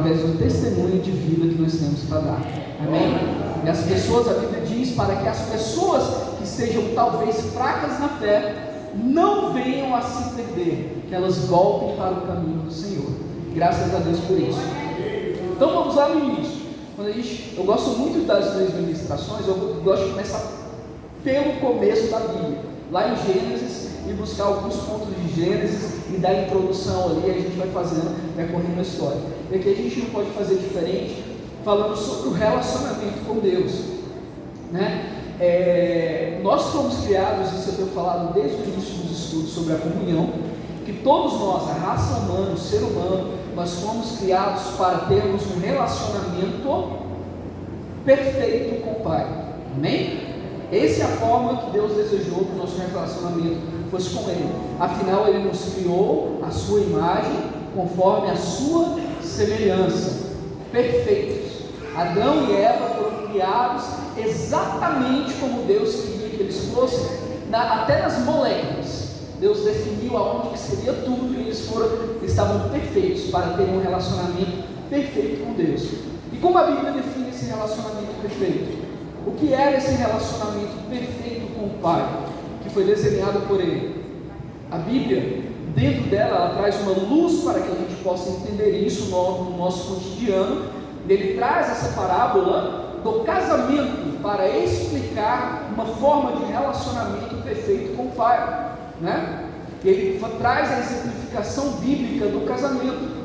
através do testemunho de vida que nós temos para dar. Amém? E as pessoas, a Bíblia diz, para que as pessoas que estejam talvez fracas na fé, não venham a se perder, que elas voltem para o caminho do Senhor. Graças a Deus por isso. Então vamos lá no início. Eu gosto muito das 3 ministrações, eu gosto de começar pelo começo da Bíblia, lá em Gênesis, e buscar alguns pontos de Gênesis e dar introdução ali, a gente vai fazendo, vai correndo a história. E aqui a gente não pode fazer diferente, falando sobre o relacionamento com Deus, né? Nós fomos criados, isso eu tenho falado desde o início dos estudos sobre a comunhão, que todos nós, a raça humana, o ser humano, nós fomos criados para termos um relacionamento perfeito com o Pai. Amém? Essa é a forma que Deus desejou que o nosso relacionamento fosse com Ele. Afinal, Ele nos criou a sua imagem, conforme a sua semelhança, perfeitos. Adão e Eva foram criados exatamente como Deus queria que eles fossem, até nas moléculas. Deus definiu aonde que seria tudo, e eles estavam perfeitos para ter um relacionamento perfeito com Deus. E como a Bíblia define esse relacionamento perfeito? O que era esse relacionamento perfeito com o Pai, que foi desenhado por Ele? A Bíblia, dentro dela, ela traz uma luz para que a gente possa entender isso no nosso cotidiano. Ele traz essa parábola do casamento para explicar uma forma de relacionamento perfeito com o Pai, né? Ele traz a exemplificação bíblica do casamento.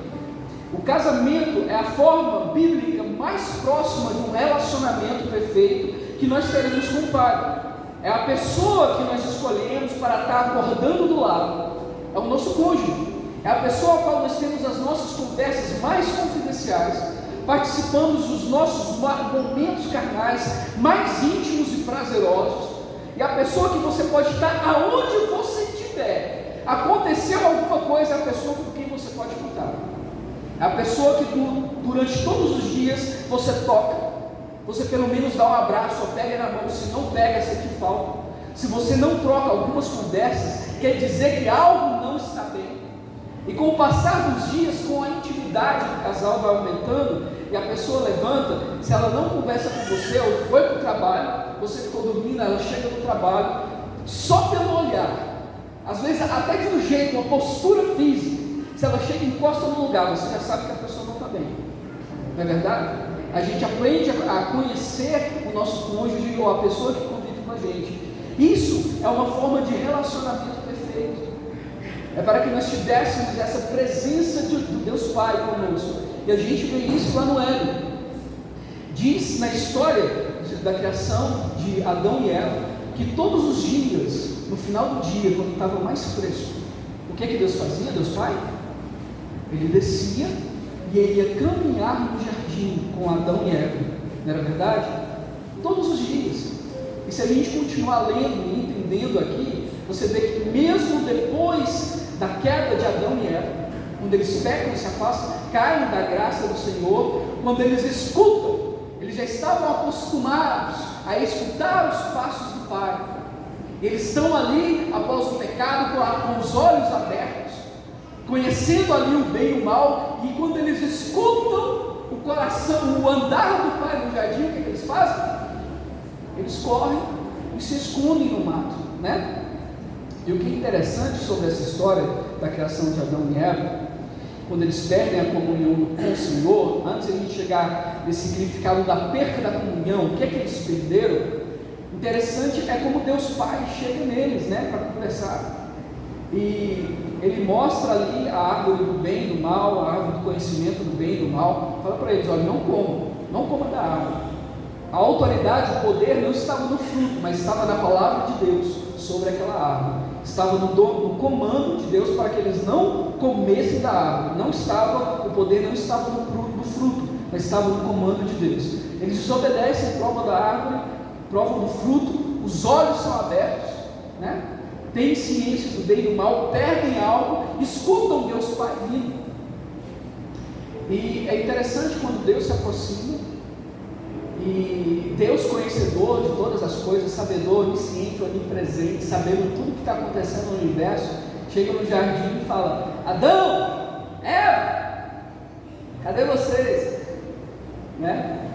O casamento é a forma bíblica mais próxima de um relacionamento perfeito que nós teremos com o Pai. É a pessoa que nós escolhemos para estar acordando do lado, é o nosso cônjuge, é a pessoa a qual nós temos as nossas conversas mais confidenciais, participamos dos nossos momentos carnais mais íntimos e prazerosos, e a pessoa que você pode estar aonde você estiver, aconteceu alguma coisa, é a pessoa com quem você pode contar, é a pessoa que durante todos os dias você toca, você pelo menos dá um abraço ou pega na mão. Se não pega, você te falta. Se você não troca algumas conversas, quer dizer que algo não está bem. E com o passar dos dias, com a intimidade do casal vai aumentando, e a pessoa levanta, se ela não conversa com você, ou foi para o trabalho, você ficou dormindo, ela chega no trabalho, só pelo olhar, às vezes até de um jeito, uma postura física, se ela chega e encosta no lugar, você já sabe que a pessoa não está bem. Não é verdade? A gente aprende a conhecer o nosso cônjuge ou a pessoa que convive com a gente. Isso é uma forma de relacionamento perfeito. É para que nós tivéssemos essa presença de Deus Pai conosco. E a gente vê isso lá no Éden. Diz na história da criação de Adão e Eva que todos os dias, no final do dia, quando estava mais fresco, o que Deus fazia, Deus Pai? Ele descia e ele ia caminhar no jardim com Adão e Eva, não era verdade? Todos os dias. E se a gente continuar lendo e entendendo aqui, você vê que mesmo depois da queda de Adão e Eva, quando eles pecam e se afastam, caem da graça do Senhor, quando eles escutam, eles já estavam acostumados a escutar os passos do Pai. Eles estão ali após o pecado com os olhos abertos, conhecendo ali o bem e o mal, e quando eles escutam o coração, o andar do Pai no jardim, o que eles fazem? Eles correm e se escondem no mato, né? E o que é interessante sobre essa história da criação de Adão e Eva, quando eles perdem a comunhão com o Senhor, antes de a gente chegar nesse significado da perca da comunhão, o que é que eles perderam? Interessante é como Deus Pai chega neles, né, para conversar. E ele mostra ali a árvore do bem e do mal, a árvore do conhecimento do bem e do mal. Fala para eles: olha, não coma da árvore. A autoridade, o poder não estava no fruto, mas estava na palavra de Deus sobre aquela árvore. Estava no comando de Deus para que eles não comessem da árvore. Não estava, o poder não estava no fruto, mas estava no comando de Deus. Eles desobedecem, provam da árvore, provam do fruto, os olhos são abertos, né? Têm ciência do bem e do mal, perdem algo, escutam Deus Pai vindo. E é interessante quando Deus se aproxima, e Deus, conhecedor de todas as coisas, sabedor, onisciente, onipresente, sabendo tudo que está acontecendo no universo, chega no jardim e fala: Adão, Eva, Cadê vocês? Né?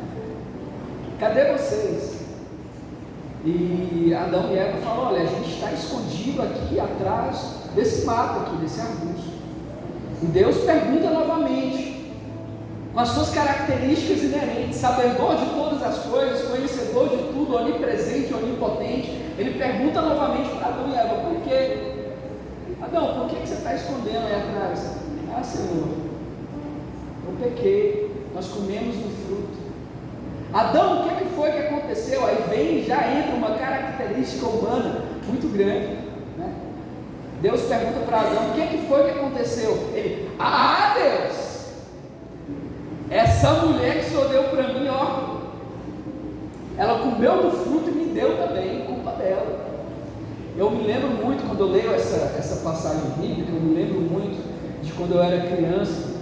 Cadê vocês? E Adão e Eva falam: olha, a gente está escondido aqui atrás desse mato aqui, desse arbusto. E Deus pergunta novamente, com as suas características inerentes, sabedor de todas as coisas, conhecedor de tudo, onipresente, onipotente. Ele pergunta novamente para Adão e Eva: por quê? Adão, por que você está escondendo aí atrás? Ah, Senhor, eu pequei, nós comemos do fruto. Adão, o que foi que aconteceu? Aí já entra uma característica humana muito grande, né? Deus pergunta para Adão: o que foi que aconteceu? Ele: Deus, essa mulher que o Senhor deu para mim, ó, ela comeu do fruto e me deu também, culpa dela. Eu me lembro muito, quando eu leio essa passagem bíblica, eu me lembro muito de quando eu era criança.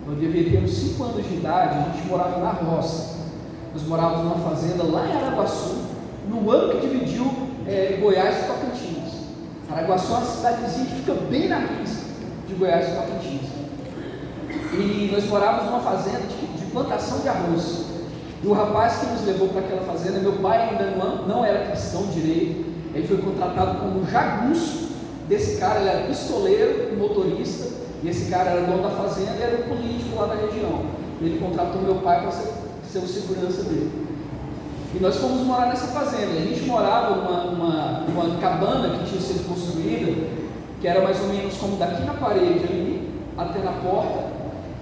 Eu devia ter uns 5 anos de idade. A gente morava na roça. Nós morávamos numa fazenda lá em Araguaçu, no ano que dividiu Goiás e Tocantins. Araguaçu é uma cidadezinha que fica bem na risca de Goiás e Tocantins. E nós morávamos numa fazenda de plantação de arroz. E o rapaz que nos levou para aquela fazenda, meu pai ainda não era cristão direito. Ele foi contratado como jagunço desse cara. Ele era pistoleiro, motorista, e esse cara era dono da fazenda e era um político lá da região. Ele contratou meu pai para ser o segurança dele. E nós fomos morar nessa fazenda. A gente morava numa cabana que tinha sido construída, que era mais ou menos como daqui na parede ali até na porta,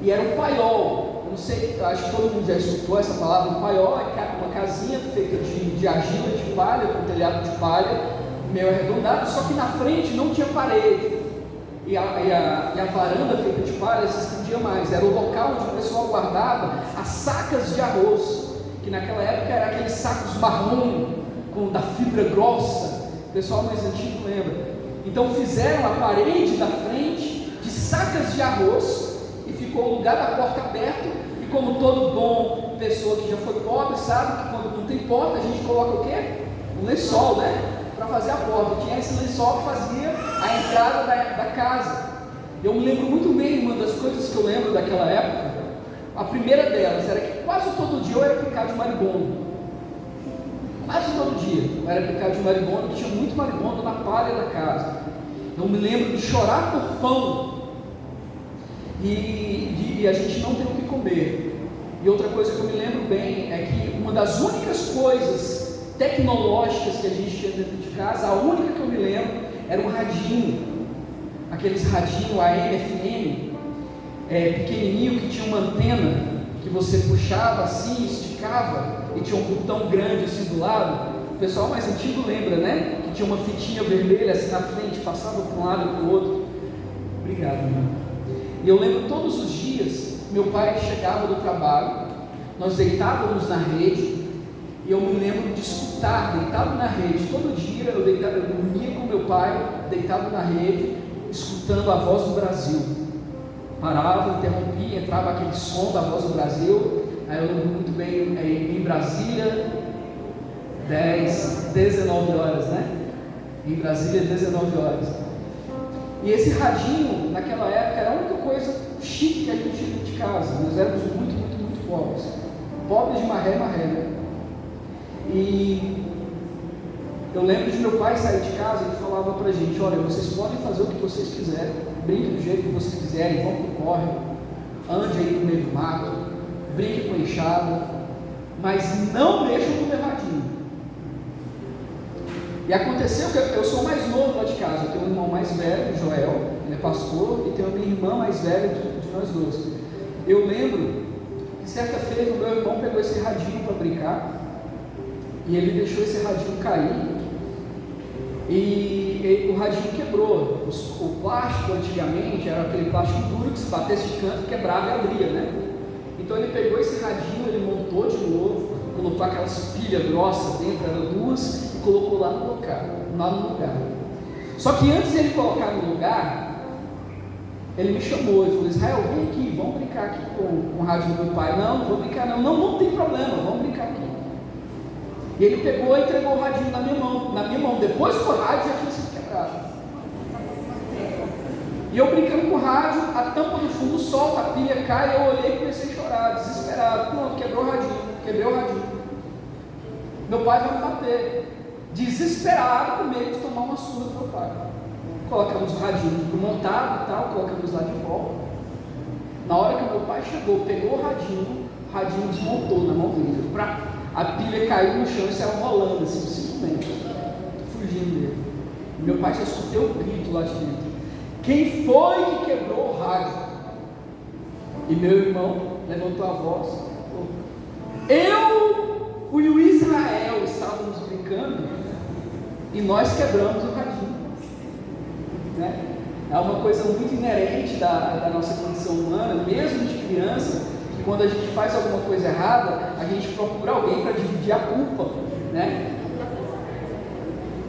e era um paiol. Eu não sei, acho que todo mundo já escutou essa palavra. Um paiol é uma casinha feita de argila de palha, com telhado de palha, meio arredondado, só que na frente não tinha parede, e a varanda feita de palha se estendia mais. Era o local onde o pessoal guardava as sacas de arroz, que naquela época eram aqueles sacos marrom, da fibra grossa. O pessoal mais antigo lembra. Então fizeram a parede da frente de sacas de arroz, e ficou o lugar da porta aberto. E como todo bom pessoa que já foi pobre sabe que quando não tem porta, a gente coloca o quê? Um lençol, né? Para fazer a porta. Tinha esse lençol que fazia a entrada da casa. Eu me lembro muito bem, uma das coisas que eu lembro daquela época, a primeira delas era que quase todo dia eu era picado de marimbondo. Quase todo dia eu era picado de marimbondo, tinha muito marimbondo na palha da casa. Eu me lembro de chorar por pão e a gente não ter o que comer. E outra coisa que eu me lembro bem é que uma das únicas coisas tecnológicas que a gente tinha dentro de casa, a única que eu me lembro, era um radinho, aqueles radinhos AM, FM, pequenininho, que tinha uma antena que você puxava assim, esticava, e tinha um botão grande assim do lado. O pessoal mais antigo lembra, né? Que tinha uma fitinha vermelha assim na frente, passava para um lado e para o outro. Obrigado, irmão. E eu lembro todos os dias, meu pai chegava do trabalho, nós deitávamos na rede, e eu me lembro de escutar, deitado na rede, todo dia eu dormia com meu pai, deitado na rede, escutando a Voz do Brasil. Parava, interrompia, entrava aquele som da Voz do Brasil. Aí eu lembro muito bem, em Brasília, 19 horas, né? Em Brasília, 19 horas. E esse radinho, naquela época, era a única coisa chique que a gente tinha de casa. Nós éramos muito, muito, muito pobres. Pobres de maré, né? E eu lembro de meu pai sair de casa e ele falava pra gente: olha, vocês podem fazer o que vocês quiserem, brinquem do jeito que vocês quiserem, vão pro córrego, ande aí no meio do mato, brinque com enxada, mas não mexam no meu radinho. E aconteceu que eu sou o mais novo lá de casa. Eu tenho um irmão mais velho, Joel, ele é pastor, e tenho a minha irmã mais velha de nós dois. Eu lembro que certa feita o meu irmão pegou esse radinho para brincar, e ele deixou esse radinho cair, e o radinho quebrou. O plástico antigamente era aquele plástico duro que se batesse de canto quebrava e abria, né? Então ele pegou esse radinho, ele montou de novo, colocou aquelas pilhas grossas dentro, eram duas, e colocou lá no lugar. Só que antes de ele colocar no lugar, ele me chamou e falou: Israel, vem aqui, vamos brincar aqui com o rádio do meu pai. Não vou brincar não tem problema, vamos brincar aqui. E ele pegou e entregou o radinho na minha mão, depois que o rádio já tinha sido quebrado. E eu brincando com o rádio, a tampa do fundo solta, a pilha cai, eu olhei e comecei a chorar. desesperado, pronto, quebrou o radinho, quebrei o radinho. Meu pai vai me bater, desesperado, com medo de tomar uma surra do meu pai. Colocamos o radinho montado e tal, colocamos lá de volta. Na hora que meu pai chegou, pegou o radinho desmontou na mão dele. A pilha caiu no chão e saiu rolando assim, simplesmente, fugindo dele. E meu pai já escutou o grito lá de dentro: quem foi que quebrou o rádio? E meu irmão levantou a voz: eu, o Israel, estávamos brincando e nós quebramos o radinho, né? É uma coisa muito inerente da nossa condição humana, mesmo de criança, que quando a gente faz alguma coisa errada, a gente procura alguém para dividir a culpa, né?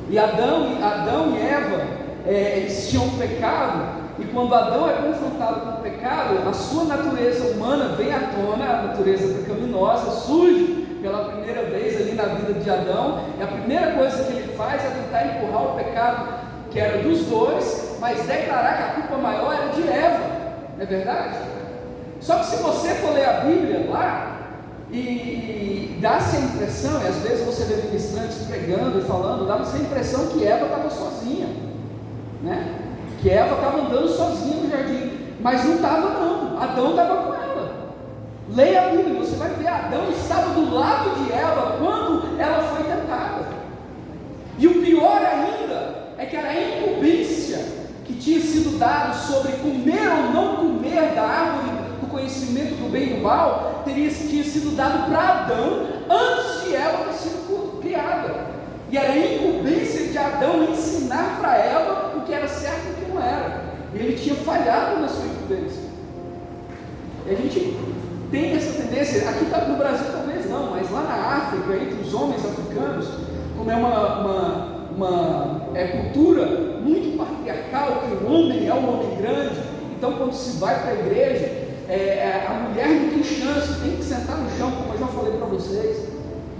E Adão e Eva, eles tinham um pecado, e quando Adão é confrontado com o pecado, a sua natureza humana vem à tona, a natureza pecaminosa surge pela primeira vez ali na vida de Adão, e a primeira coisa que ele faz é tentar empurrar o pecado que era dos dois, mas declarar que a culpa maior era de Eva, não é verdade? Só que se você for ler a Bíblia lá, e dá-se a impressão, e às vezes você vê ministrantes pregando e falando, dá-se a impressão que Eva estava sozinha, né? Que Eva estava andando sozinha no jardim, mas não estava não, Adão estava com ela. Leia a Bíblia, você vai ver, Adão estava do lado de Eva quando ela foi tentada. E o pior ainda é que era a incumbência que tinha sido dada sobre comer ou não comer da árvore do conhecimento do bem e do mal, tinha sido dado para Adão antes de Eva ter sido criada. E era a incumbência de Adão ensinar para Eva o que era certo e o que não era. E ele tinha falhado na sua incumbência. E a gente tem essa tendência, aqui no Brasil talvez não, mas lá na África, entre os homens africanos, como é uma cultura muito patriarcal, que o homem é um homem grande, então quando se vai para a igreja, a mulher não tem chance, tem que sentar no chão, como eu já falei para vocês.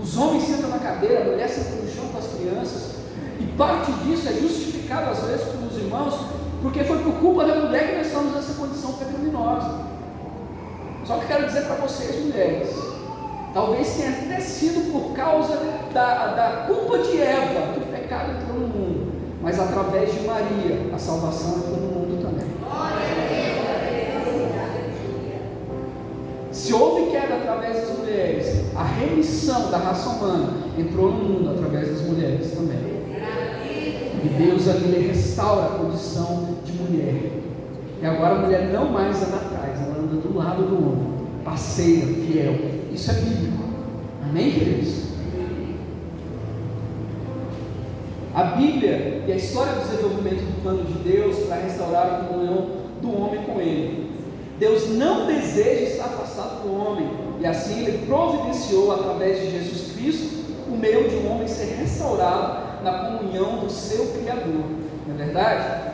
Os homens sentam na cadeira, a mulher senta no chão com as crianças, e parte disso é justificado às vezes pelos irmãos, porque foi por culpa da mulher que nós estamos nessa condição pecaminosa. Só que eu quero dizer para vocês, mulheres, talvez tenha até sido por causa da culpa de Eva que o pecado entrou no mundo, mas através de Maria a salvação entrou no mundo também. Se houve queda através das mulheres, a remissão da raça humana entrou no mundo através das mulheres também. E Deus ali restaura a condição de mulher. E agora a mulher não mais anda atrás, ela anda do lado do homem, parceira, fiel. Isso é bíblico. Amém, queridos? A Bíblia e a história do desenvolvimento do plano de Deus para restaurar a comunhão do homem com Ele. Deus não deseja estar afastado do homem, e assim Ele providenciou através de Jesus Cristo o meio de um homem ser restaurado na comunhão do seu Criador. Não é verdade?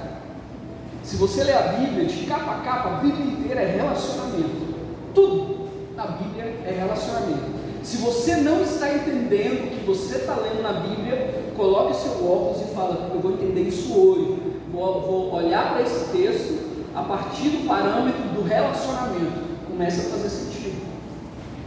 Se você ler a Bíblia de capa a capa, a Bíblia inteira é relacionamento. Tudo na Bíblia é relacionamento. Se você não está entendendo o que você está lendo na Bíblia, coloque o seu óculos e fala: eu vou entender isso hoje, vou olhar para esse texto a partir do parâmetro do relacionamento. Começa a fazer sentido.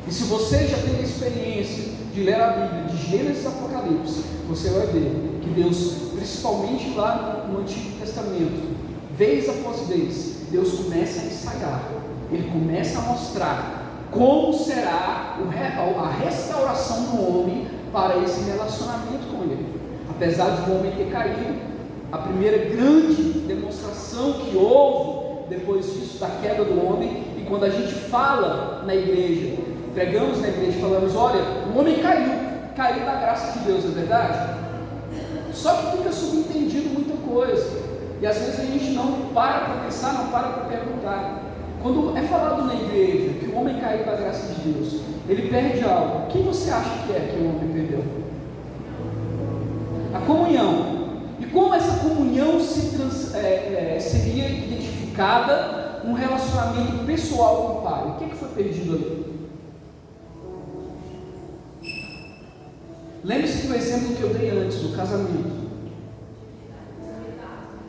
E se você já tem a experiência de ler a Bíblia de Gênesis a Apocalipse, você vai ver que Deus, principalmente lá no Antigo Testamento, vez após vez, Deus começa a ensaiar, Ele começa a mostrar como será a restauração do homem para esse relacionamento com Ele. Apesar de o homem ter caído, a primeira grande demonstração que houve depois disso, da queda do homem, e quando a gente fala na igreja, pregamos na igreja, falamos: olha, o homem caiu da graça de Deus, é verdade? Só que fica subentendido muita coisa, e às vezes a gente não para pensar, não para perguntar. Quando é falado na igreja que o homem caiu da graça de Deus, ele perde algo. O que você acha que o homem perdeu? A comunhão. E como essa comunhão seria identificada num relacionamento pessoal com o Pai? O que foi perdido ali? Lembre-se do exemplo que eu dei antes, do casamento.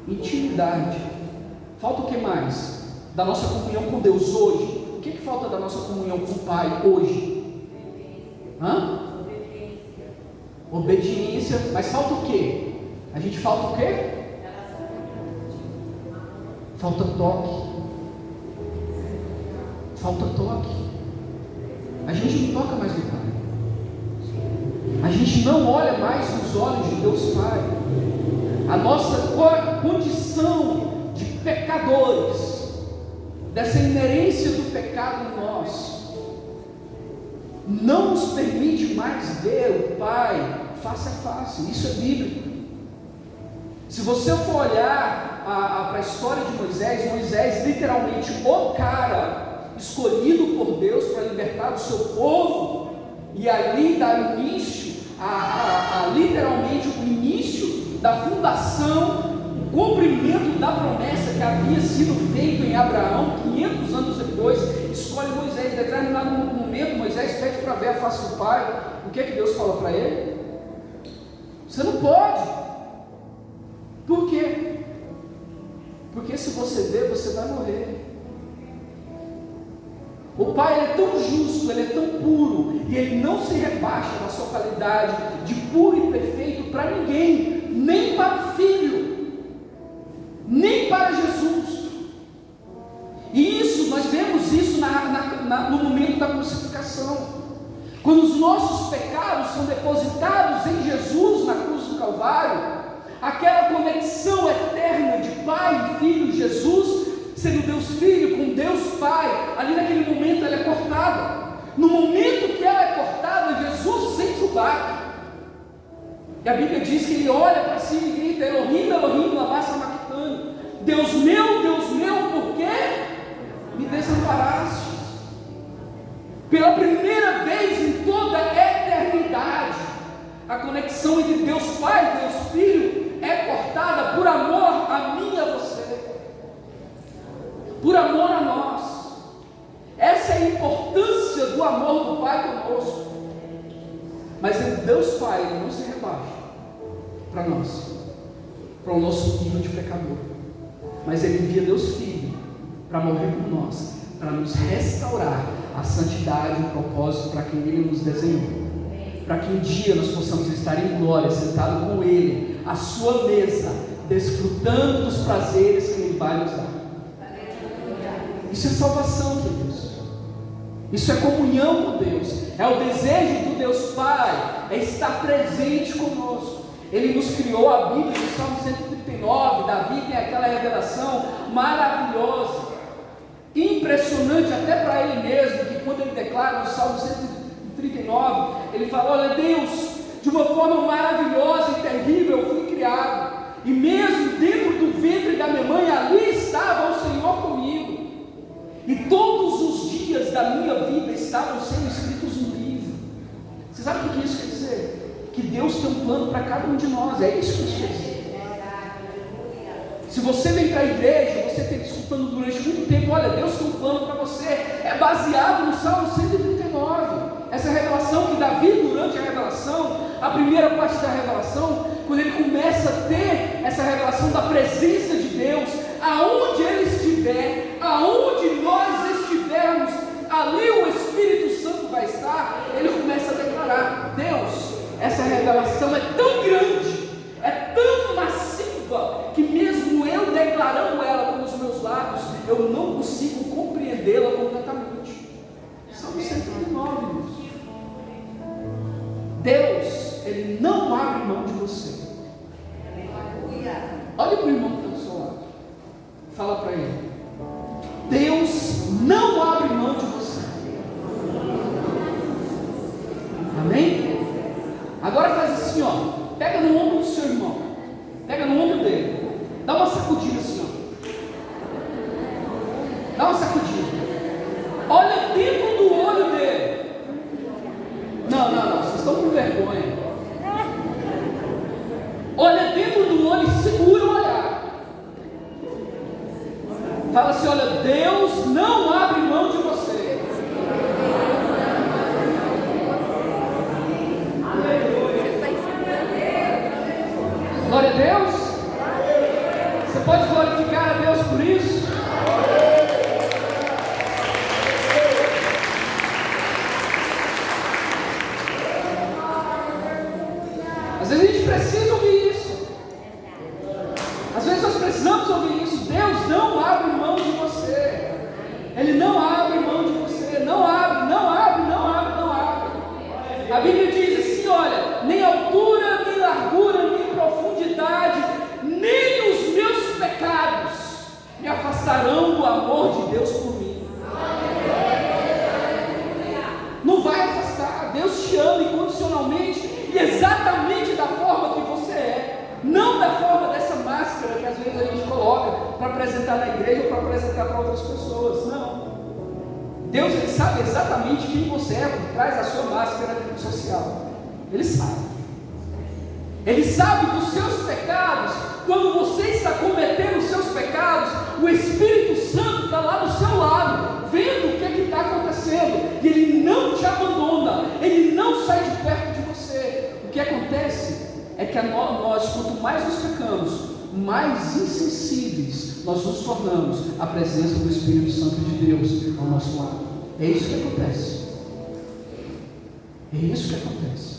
Intimidade. Falta o que mais? Da nossa comunhão com Deus hoje. O que falta da nossa comunhão com o Pai hoje? Obediência. Mas falta o quê? A gente falta o quê? Falta toque. Falta toque. A gente não toca mais no Pai. A gente não olha mais nos olhos de Deus Pai. A nossa condição de pecadores, dessa inerência do pecado em nós, não nos permite mais ver o Pai face a face. Isso é bíblico. Se você for olhar para a história de Moisés, Moisés literalmente o cara escolhido por Deus para libertar o seu povo, e ali dá início literalmente o início da fundação, o cumprimento da promessa que havia sido feita em Abraão 500 anos depois. Escolhe Moisés. Em determinado momento Moisés pede para ver a face do Pai. O que é que Deus fala para ele? Você não pode. Por quê? Porque se você ver, você vai morrer. O Pai, ele é tão justo, ele é tão puro, e ele não se rebaixa na sua qualidade de puro e perfeito para ninguém, nem para o Filho, nem para Jesus. E isso, nós vemos isso no momento da crucificação, quando os nossos pecados são depositados em Jesus na cruz do Calvário. Aquela conexão eterna de Pai e Filho, Jesus sendo Deus Filho com Deus Pai, ali naquele momento ela é cortada. No momento que ela é cortada, Jesus sente o baque. E a Bíblia diz que ele olha para si e grita: Elohim, Elohim, lama sabachthani. Deus meu, por que me desamparaste? Pela primeira vez em toda a eternidade, a conexão entre Deus Pai e Deus Filho é cortada por amor a mim e a você, por amor a nós. Essa é a importância do amor do Pai conosco. Mas Deus Pai, ele não se rebaixa para nós, para o nosso nível de pecador, mas ele envia Deus Filho para morrer por nós, para nos restaurar a santidade e o propósito para quem ele nos desenhou, para que um dia nós possamos estar em glória, sentado com ele, à sua mesa, desfrutando dos prazeres que ele vai nos dar. Isso é salvação, queridos. Isso é comunhão com Deus. É o desejo do Deus Pai, é estar presente conosco. Ele nos criou. A Bíblia, no Salmo 139, Davi tem aquela revelação maravilhosa, impressionante até para ele mesmo, que quando ele declara no Salmo 139, ele fala: olha, Deus, de uma forma maravilhosa e terrível eu fui criado, e mesmo dentro do ventre da minha mãe, ali estava o Senhor comigo, e todos os dias da minha vida estavam sendo escritos no livro. Você sabe o que isso quer dizer? Que Deus tem um plano para cada um de nós. É isso que isso quer dizer. Se você vem para a igreja, você tem escutando durante muito tempo: olha, Deus tem um plano para você, é baseado no Salmo 139. Essa revelação que Davi, durante a revelação, a primeira parte da revelação, quando ele começa a ter essa revelação da presença de Deus, aonde ele estiver, aonde nós estivermos, ali o Espírito Santo vai estar. Ele começa a declarar: Deus, essa revelação é tão grande, é tão massiva, que mesmo eu declarando ela com os meus lábios, eu não consigo compreendê-la completamente. Salmo 139, irmãos. Deus, ele não abre mão de você. Olha para o irmão que está do seu lado, fala para ele: Deus não abre mão de você. Amém? Agora faz assim, ó, pega no ombro do seu irmão, pega no ombro dele, dá uma sacudida assim, ó, dá uma sacudida, olha dentro do olho dele. Não, vocês estão com vergonha. Olha dentro do olho e segura o olhar. Fala assim: olha, Deus não abre mão de você. Glória a Deus. Você pode glorificar precisa ouvir isso. Às vezes nós precisamos ouvir isso. Deus não abre mão de você. Ele não abre mão de você. Não abre, não abre, não abre, não abre. A Bíblia diz assim, olha, nem altura, nem largura, nem profundidade, nem os meus pecados me afastarão do amor de Deus por mim. Não vai afastar. Deus te ama incondicionalmente e exatamente da forma que você é, não da forma dessa máscara que às vezes a gente coloca para apresentar na igreja ou para apresentar para outras pessoas. Não. Deus, Ele sabe exatamente quem você é por trás da sua máscara social. Ele sabe. Ele sabe dos seus pecados. Quando você está cometendo os seus pecados, o Espírito Santo está lá do seu lado, vendo o que está acontecendo, e Ele não te abandona, Ele não sai de perto de você. O que acontece é que nós, quanto mais nos pecamos, mais insensíveis nós nos tornamos à presença do Espírito Santo de Deus ao nosso lado. É isso que acontece. É isso que acontece.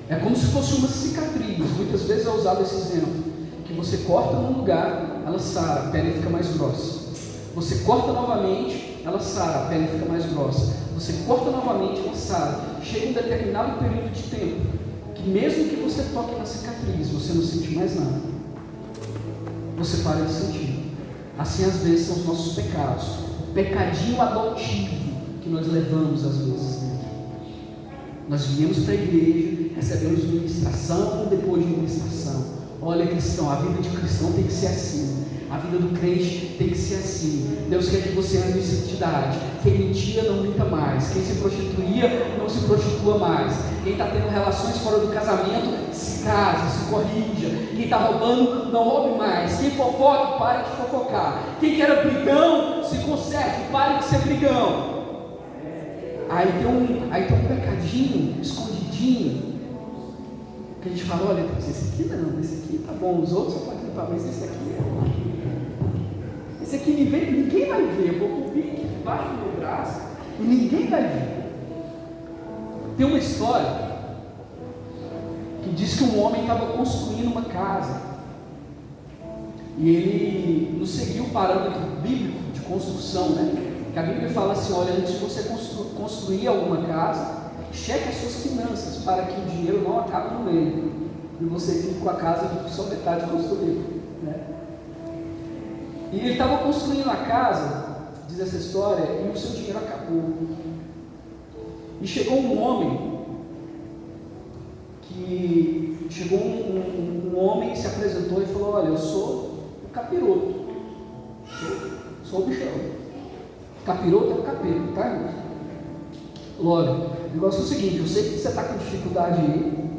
É como se fosse uma cicatriz. Muitas vezes é usado esse exemplo, que você corta num lugar, ela sara, a pele fica mais grossa. Você corta novamente, ela sara, a pele fica mais grossa. Você corta novamente, ela sara. Chega um determinado período de tempo que mesmo que você toque na cicatriz, você não sente mais nada. Você para de sentir. Assim às vezes são os nossos pecados, o pecadinho adotivo que nós levamos às vezes dentro. Nós viemos para a igreja, recebemos ministração depois de ministração. Olha, cristão, a vida de cristão tem que ser assim. A vida do crente tem que ser assim. Deus quer que você ande em santidade. Quem mentia não minta mais. Quem se prostituía não se prostitua mais. Quem está tendo relações fora do casamento, se case, se corrija. Quem está roubando, não roube mais. Quem fofoca, pare de fofocar. Quem quer brigão, se conserte, pare de ser brigão. Aí tem um pecadinho escondidinho que a gente fala, olha, esse aqui não, esse aqui tá bom, os outros só podem limpar, mas esse aqui é. Esse aqui ninguém vai ver, eu vou cobrir aqui debaixo do meu braço e ninguém vai ver. Tem uma história que diz que um homem estava construindo uma casa e ele não seguiu o parâmetro bíblico de construção, né? Que a Bíblia fala assim, olha, antes de você construir alguma casa, cheque as suas finanças para que o dinheiro não acabe no meio e você fique com a casa só metade construída, né? E ele estava construindo a casa, diz essa história, e o seu dinheiro acabou. E chegou um homem um homem se apresentou e falou, olha, eu sou o capiroto, sou o bichão. Capiroto é o capeta, tá, irmão? Logo, o negócio é o seguinte, eu sei que você está com dificuldade aí,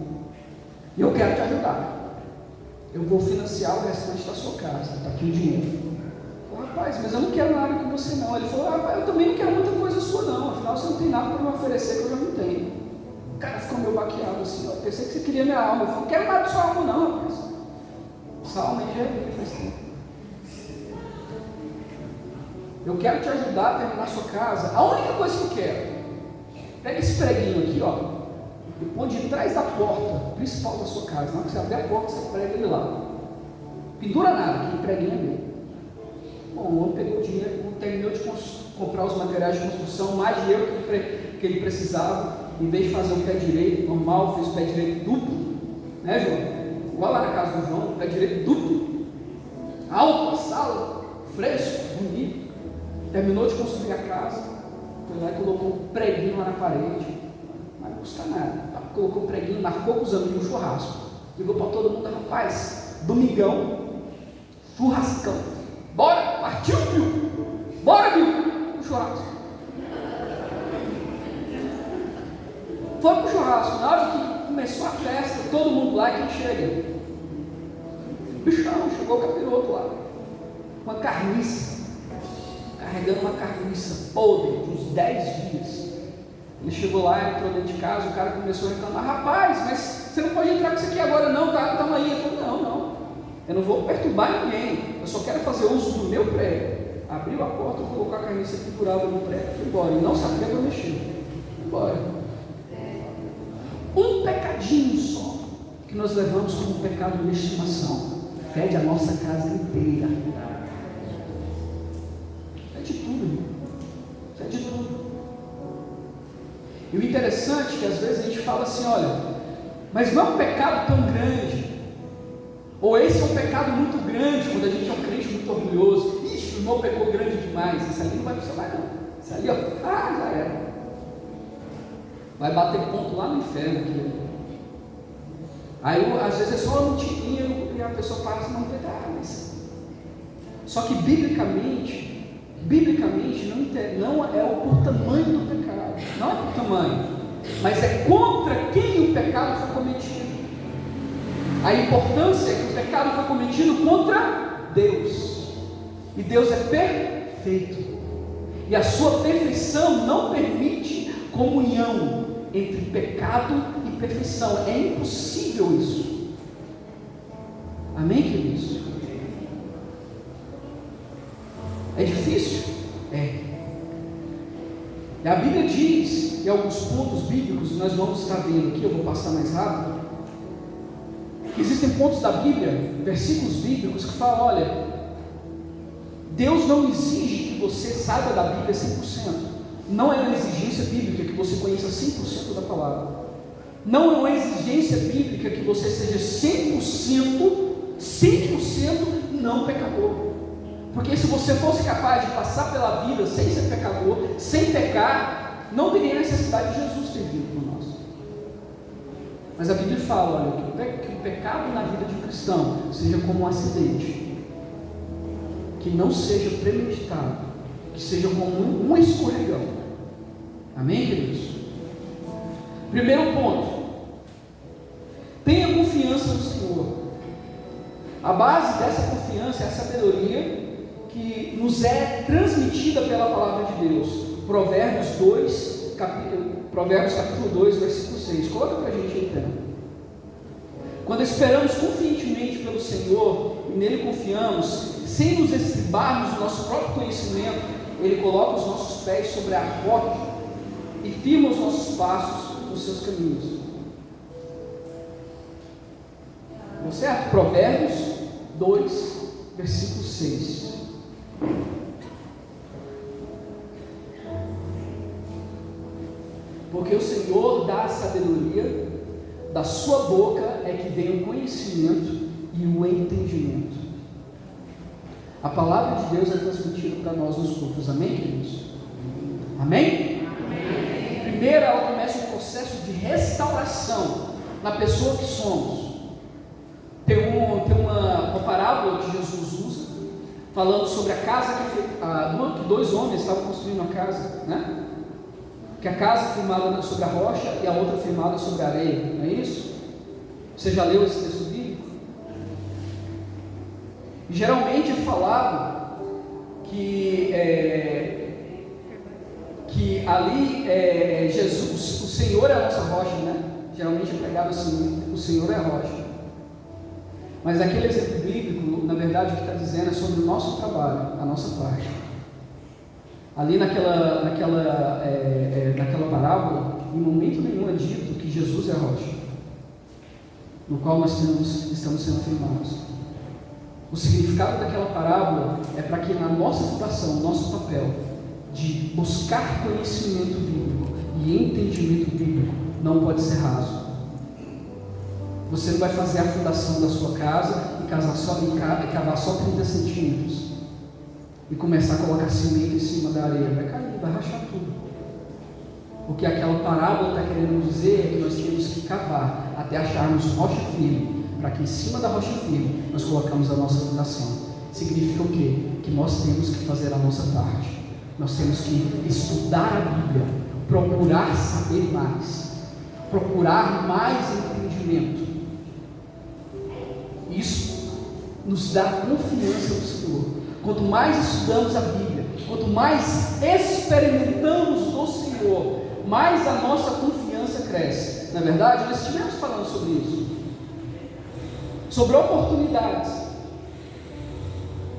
e eu quero te ajudar. Eu vou financiar o restante da sua casa, está aqui o dinheiro. Falei, rapaz, mas eu não quero nada com você não. Ele falou, rapaz, eu também não quero muita coisa sua não, afinal você não tem nada para me oferecer que eu já não tenho. O cara ficou meio baqueado assim, ó, pensei que você queria minha alma. Eu falei, não quero nada de sua alma não, rapaz. Essa alma aí já é minha, faz tempo. Eu quero te ajudar a terminar a sua casa. A única coisa que eu quero, pega esse preguinho aqui, ó, e põe de trás da porta principal da sua casa. Na hora que você abrir a porta, você prega ele lá. Pendura nada, aquele preguinho é meu. Bom, o homem pegou o dinheiro, terminou de comprar os materiais de construção, mais dinheiro que ele precisava. Em vez de fazer o pé direito normal, fez o pé direito duplo, né, João? Igual lá na casa do João, o pé direito duplo, alto, sala, fresco, bonito. Terminou de construir a casa, foi lá e colocou um preguinho lá na parede, mas não custa nada. Colocou um preguinho, marcou com os amigos um churrasco, ligou para todo mundo, rapaz, domingão, churrascão, bora, partiu, viu? Bora, viu? O churrasco. Foi pro churrasco, na hora que começou a festa, todo mundo lá, quem chega? Bichão, chegou o capiroto lá, uma carniça, carregando uma carniça podre de uns 10 dias. Ele chegou lá, entrou dentro de casa, o cara começou a reclamar, rapaz, mas você não pode entrar com isso aqui agora não, tá? Estamos aí. Ele falou, não, eu não vou perturbar ninguém, eu só quero fazer uso do meu prédio. Abriu a porta, colocou a carniça pendurada no prédio e foi embora. Ele não sabia para mexer. Foi embora. Um pecadinho só que nós levamos como pecado de estimação, fede a nossa casa inteira. Fede tudo, irmão. Fede tudo. E o interessante é que às vezes a gente fala assim, olha, mas não é um pecado tão grande, ou esse é um pecado muito grande, quando a gente é um crente muito orgulhoso. Ixi, o irmão pecou grande demais, isso ali não vai funcionar não, isso ali, ó, já era, vai bater ponto lá no inferno aqui. Aí às vezes é só uma mentirinha e a pessoa para assim, não pecar, mas... Só que biblicamente não é por tamanho do pecado, não é por tamanho, mas é contra quem o pecado foi cometido. A importância é que o pecado foi cometido contra Deus, e Deus é perfeito, e a sua perfeição não permite comunhão entre pecado e perfeição. É impossível isso. Amém, queridos? É difícil? É. E a Bíblia diz, em alguns pontos bíblicos, nós vamos estar vendo aqui, eu vou passar mais rápido, que existem pontos da Bíblia, versículos bíblicos que falam, olha, Deus não exige que você saiba da Bíblia 100%. Não é uma exigência bíblica que você conheça 100% da palavra. Não é uma exigência bíblica que você seja 100% não pecador. Porque se você fosse capaz de passar pela vida sem ser pecador, sem pecar, não teria necessidade de Jesus ter vindo por nós. Mas a Bíblia fala, olha, que o pecado na vida de um cristão seja como um acidente, que não seja premeditado, que seja como um escorregão. Amém, queridos? Primeiro ponto, tenha confiança no Senhor. A base dessa confiança é a sabedoria que nos é transmitida pela palavra de Deus. Provérbios capítulo 2, versículo 6. Coloca para a gente aí, então. Quando esperamos confiantemente pelo Senhor e nele confiamos, sem nos estribarmos no nosso próprio conhecimento, Ele coloca os nossos pés sobre a rocha e firma os nossos passos nos seus caminhos. Deu certo? Provérbios 2, versículo 6. Porque o Senhor dá a sabedoria, da sua boca é que vem o conhecimento e o entendimento. A palavra de Deus é transmitida para nós nos cultos, amém, queridos? Amém? Amém. Primeiro, ela começa um processo de restauração na pessoa que somos. Tem uma parábola que Jesus usa, falando sobre a casa que dois homens estavam construindo uma casa, né? Que a casa firmada sobre a rocha e a outra firmada sobre a areia, não é isso? Você já leu esse texto bíblico? Geralmente é falado que ali Jesus, o Senhor é a nossa rocha, né? Geralmente é pregado assim, o Senhor é a rocha. Mas aquele exemplo bíblico, na verdade, o que está dizendo é sobre o nosso trabalho, a nossa parte. Ali naquela parábola, em momento nenhum é dito que Jesus é a rocha, no qual nós estamos sendo firmados. O significado daquela parábola é para que na nossa fundação, nosso papel de buscar conhecimento bíblico e entendimento bíblico não pode ser raso. Você não vai fazer a fundação da sua casa e cavar só 30 centímetros e começar a colocar cimento em cima da areia. Vai cair, vai rachar tudo. O que aquela parábola está querendo dizer é que nós temos que cavar até acharmos rocha firme, para que em cima da rocha firme nós colocamos a nossa fundação. Significa o quê? Que nós temos que fazer a nossa parte. Nós temos que estudar a Bíblia, procurar saber mais, procurar mais entendimento. Isso nos dá confiança no Senhor. Quanto mais estudamos a Bíblia, quanto mais experimentamos do Senhor, mais a nossa confiança cresce. Na verdade, nós estivemos falando sobre isso, sobre oportunidades.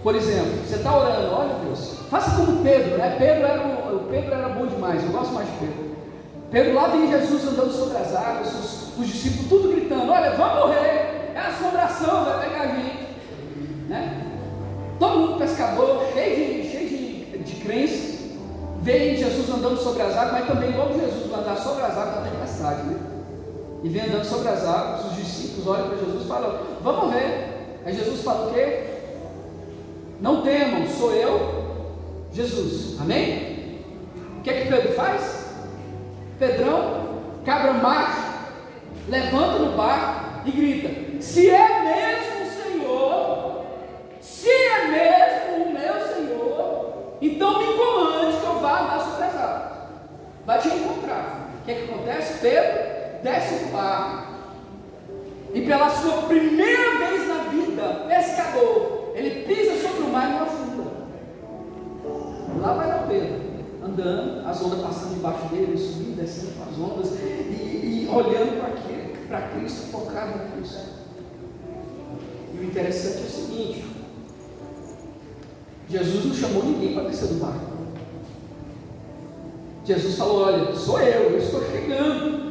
Por exemplo, você está orando, olha Deus, faça como Pedro, né? Pedro era bom demais, eu gosto mais de Pedro. Pedro lá vem Jesus andando sobre as águas, os discípulos tudo gritando: olha, vamos morrer, é assombração, vai pegar a gente, né? Todo mundo pescador, cheio de crenças, vem Jesus andando sobre as águas, mas também logo Jesus vai andar sobre as águas na tempestade, né? E vem andando sobre as águas, os discípulos olham para Jesus e falam: vamos morrer. Aí Jesus fala o quê? Não temam, sou eu, Jesus. Amém? O que é que Pedro faz? Pedrão, cabra macho, levanta no barco e grita: se é mesmo o Senhor, se é mesmo o meu Senhor, então me comande que eu vá andar sobre as águas. Vai te encontrar. O que é que acontece? Pedro desce do barco e pela sua primeira vez na vida, pescador, ele pisa sobre o mar e não afunda. Lá vai lá Pedro, andando, as ondas passando debaixo dele, subindo, descendo com as ondas, e olhando para Cristo, focado em Cristo. E o interessante é o seguinte: Jesus não chamou ninguém para descer do barco. Jesus falou: olha, sou eu estou chegando.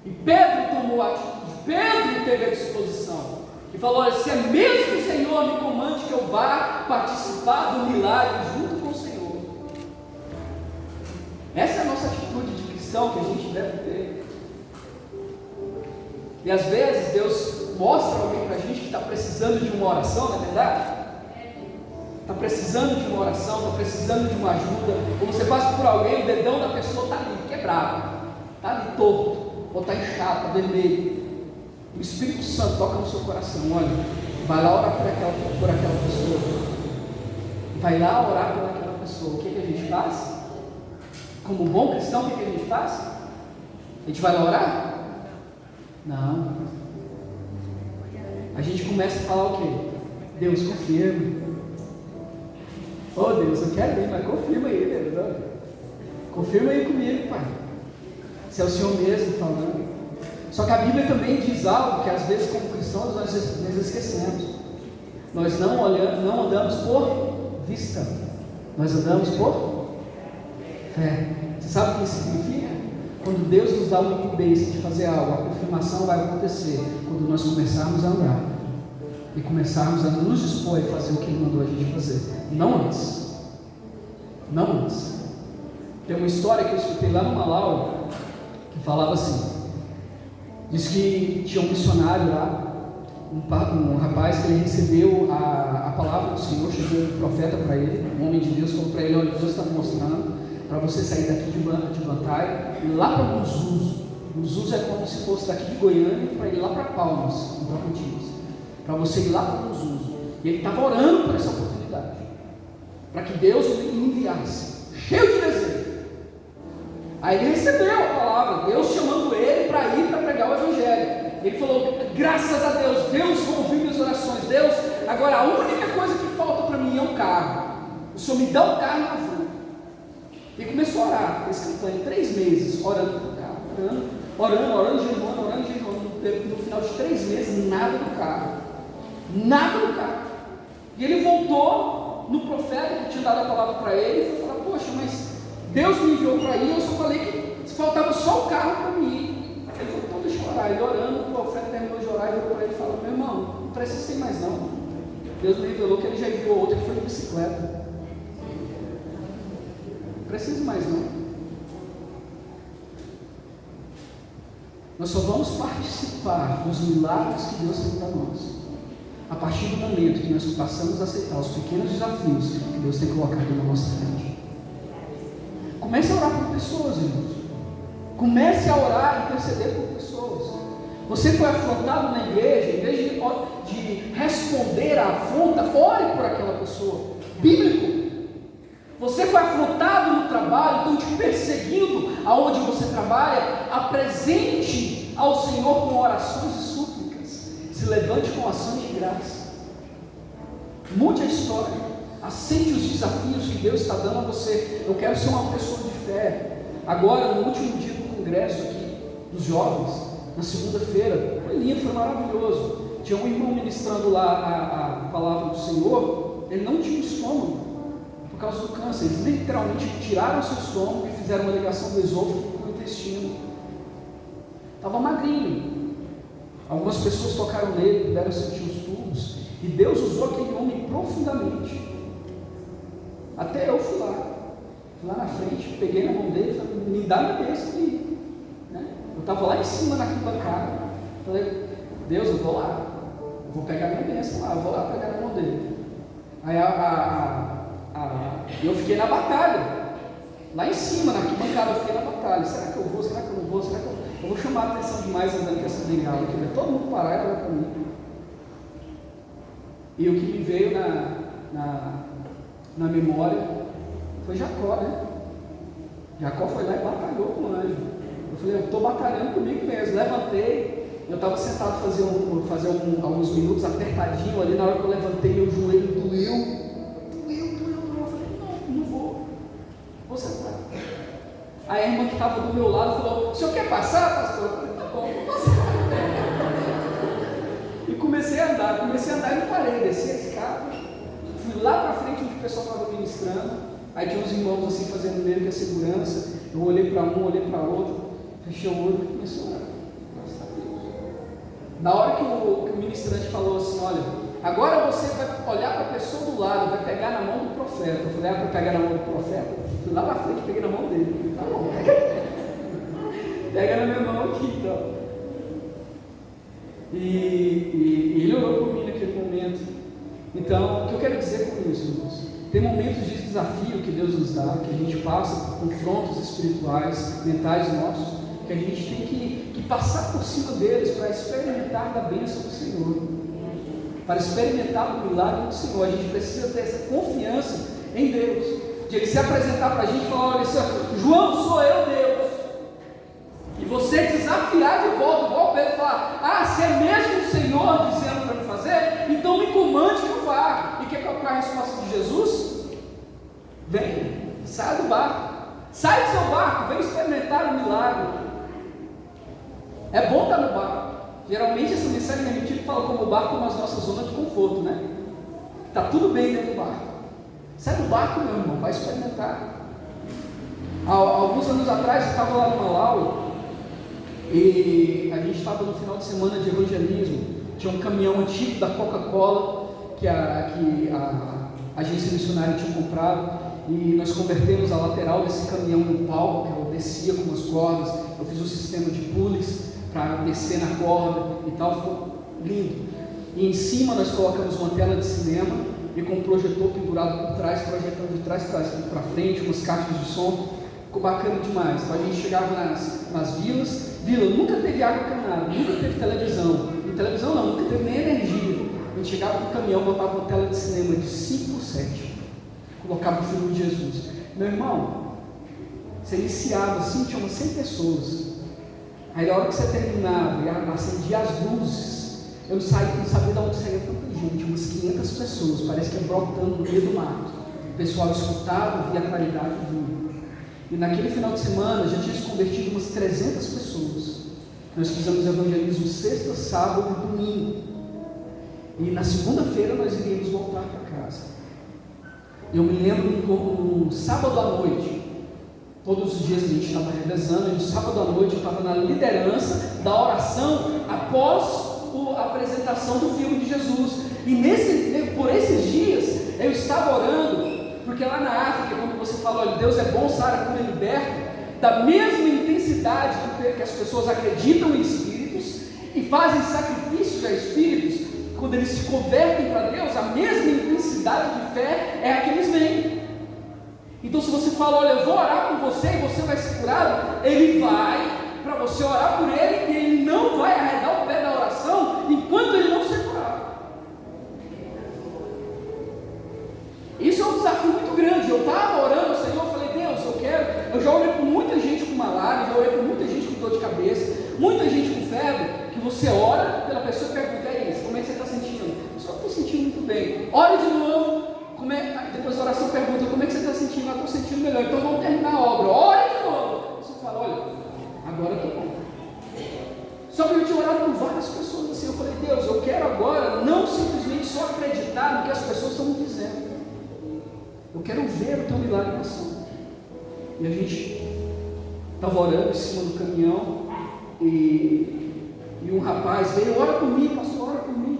E Pedro tomou a atitude, Pedro teve a disposição, e falou: olha, se é mesmo o Senhor, me comande que eu vá participar do milagre junto com o Senhor. Essa é a nossa atitude de cristão que a gente deve ter. E às vezes Deus mostra alguém para a gente que está precisando de uma oração, não é verdade? Está precisando de uma oração, está precisando de uma ajuda. Ou você passa por alguém, o dedão da pessoa está ali, quebrado, está ali torto, ou está inchado, está vermelho. O Espírito Santo toca no seu coração: olha, vai lá orar por aquela pessoa. Vai lá orar por aquela pessoa. O que a gente faz? Como bom cristão, o que a gente faz? A gente vai lá orar? Não. A gente começa a falar o quê? Deus, confirma. Oh Deus, eu quero ir, mas confirma aí, Deus. Olha. Confirma aí comigo, Pai. Se é o Senhor mesmo falando. Só que a Bíblia também diz algo que às vezes como cristãos nós esquecemos. Nós não andamos por vista, nós andamos por fé. Você sabe o que isso significa? Quando Deus nos dá uma incumbência de fazer algo, a confirmação vai acontecer quando nós começarmos a andar e começarmos a nos dispor a fazer o que Ele mandou a gente fazer. Não antes. Não antes. Tem uma história que eu escutei lá no Malau que falava assim. Diz que tinha um missionário lá, um rapaz que ele recebeu a palavra do Senhor. Chegou um profeta para ele, um homem de Deus, falou para ele: olha, Deus está mostrando para você sair daqui de Bantai e lá para Buzus. Buzus é como se fosse daqui de Goiânia para ir lá para Palmas, em Tocantins, para você ir lá para Buzus. E ele estava orando por essa oportunidade, para que Deus o enviasse, cheio de desejo. Aí ele recebeu a palavra, Deus chamando ele para ir para pregar o Evangelho. Ele falou: graças a Deus, Deus ouviu minhas orações. Deus, agora a única coisa que falta para mim é um carro. O Senhor me dá um carro e eu vou. E começou a orar, fez campanha 3 meses, orando pelo carro, orando, jejuando. No final de 3 meses, nada do carro. E ele voltou no profeta que tinha dado a palavra para ele e falou: poxa, mas Deus me enviou para ir, eu só falei que faltava só o carro para mim. Ele falou: então deixa eu orar. Ele orando, o profeta terminou de orar e virou para ele e falou: meu irmão, não precisa ter mais não. Deus me revelou que ele já enviou outro que foi de bicicleta. Não precisa mais não. Nós só vamos participar dos milagres que Deus tem para nós a partir do momento que nós passamos a aceitar os pequenos desafios que Deus tem colocado na nossa frente. Comece a orar por pessoas, irmãos. Comece a orar e interceder por pessoas. Você foi afrontado na igreja, em vez de responder à afronta, ore por aquela pessoa. Bíblico. Você foi afrontado no trabalho, estão te perseguindo aonde você trabalha. Apresente ao Senhor com orações e súplicas. Se levante com ações de graça. Mude a história. Aceite os desafios que Deus está dando a você. Eu quero ser uma pessoa de fé. Agora, no último dia do congresso aqui dos jovens, na segunda-feira, foi lindo, foi maravilhoso. Tinha um irmão ministrando lá a palavra do Senhor. Ele não tinha estômago por causa do câncer. Eles literalmente tiraram o seu estômago e fizeram uma ligação do esôfago com o intestino. estava magrinho. Algumas pessoas tocaram nele, puderam sentir os tubos, e Deus usou aquele homem profundamente. Até eu fui lá na frente, peguei na mão dele e falei, me dá minha bênção aqui, né? Eu estava lá em cima na arquibancada, falei, Deus, eu vou lá, eu vou pegar minha bênção lá, eu vou lá pegar na mão dele. Aí eu fiquei na batalha, lá em cima na arquibancada, eu fiquei na batalha, será que eu vou, será que eu não vou, será que eu vou chamar a atenção demais andando com essa bengala aqui, né? Todo mundo parar e olhar para mim. E o que me veio na memória foi Jacó, né? Jacó foi lá e batalhou com o anjo. Eu falei, eu estou batalhando comigo mesmo. Levantei, eu estava sentado fazer alguns minutos apertadinho ali. Na hora que eu levantei, meu joelho doeu. Eu falei, não vou sentar. Aí a irmã que estava do meu lado falou, o senhor quer passar, pastor? Eu falei, tá bom, vou passar. E comecei a andar e não parei, desci a escada, fui lá para frente onde o pessoal estava ministrando, aí tinha uns irmãos assim fazendo meio que a segurança, eu olhei para um, olhei para outro, fechei o olho e comecei a orar, graças a Deus. Na hora que o ministrante falou assim, olha, agora você vai olhar para a pessoa do lado, vai pegar na mão do profeta. Eu falei, para pegar na mão do profeta? Fui lá para frente, peguei na mão dele. Tá bom, pega na minha mão aqui, então. E ele orou por mim naquele momento. Então, o que eu quero dizer com isso, irmãos? Tem momentos de desafio que Deus nos dá, que a gente passa por confrontos espirituais, mentais nossos, que a gente tem que passar por cima deles para experimentar da bênção do Senhor, para experimentar o milagre do Senhor. A gente precisa ter essa confiança em Deus, de Ele se apresentar para a gente e falar, olha, João, sou eu, Deus. E você desafiar de volta, igual Pedro falar, se é mesmo o Senhor dizendo para me fazer, então me comande que eu vá. E qual é a resposta de Jesus? Vem, saia do barco, sai do seu barco, vem experimentar o milagre. É bom estar no barco. Geralmente essa mensagem remitida fala como o barco como as nossas zonas de conforto, né? Está tudo bem dentro do barco. Sai do barco, meu irmão, vai experimentar. Há alguns anos atrás eu estava lá no Malawi e a gente estava no final de semana de evangelismo. Tinha um caminhão antigo da Coca-Cola que a agência missionária tinha comprado, e nós convertemos a lateral desse caminhão em palco, que eu descia com umas cordas. Eu fiz um sistema de pulleys para descer na corda e tal, ficou lindo. E em cima nós colocamos uma tela de cinema e com um projetor pendurado por trás, projetando de trás para frente, umas caixas de som. Ficou bacana demais. Então a gente chegava nas vilas. Vila nunca teve água encanada, nunca teve televisão. E televisão não, nunca teve nem energia. A gente chegava no caminhão, botava uma tela de cinema de 5:7, colocava o filme de Jesus. Meu irmão, você iniciava assim, tinha umas 100 pessoas. Aí na hora que você terminava e acendia as luzes, eu não sabia de onde saía tanta gente, umas 500 pessoas, parece que ia brotando no meio do mato. O pessoal escutava, via a claridade e vinha. E naquele final de semana já tinha se convertido umas 300 pessoas. Nós fizemos evangelismo sexta, sábado e domingo. E na segunda-feira nós iríamos voltar para casa. Eu me lembro no sábado à noite, todos os dias a gente estava revezando, e no sábado à noite eu estava na liderança da oração após a apresentação do filme de Jesus. E por esses dias eu estava orando, porque lá na África, quando você fala, olha, Deus é bom, sara, cura e liberta, da mesma intensidade que as pessoas acreditam em espíritos e fazem sacrifícios a espíritos, quando eles se convertem para Deus, a mesma intensidade de fé é a que eles veem. Então se você fala, olha, eu vou orar por você e você vai ser curado, ele vai para você orar por ele e ele não vai arredar o pé da oração enquanto ele não ser curado. Isso é um desafio muito grande. Eu estava orando ao Senhor, eu falei, Deus, eu já orei por muita gente com malária, já orei por muita gente com dor de cabeça, muita gente com febre, que você ora pela pessoa e pergunta, como é que você está sentindo? Eu só estou sentindo muito bem. Ore de novo, depois da oração pergunta, como é que você está sentindo? Eu estou sentindo melhor, então vamos terminar a obra. Ore de novo. Você fala, olha, agora eu estou bom. Só que eu tinha orado por várias pessoas assim, eu falei, Deus, eu quero agora não simplesmente só acreditar no que as pessoas estão me dizendo. Eu quero ver o teu milagre na ação. E a gente estava orando em cima do caminhão, E um rapaz veio, ora por mim, pastor, ora por mim.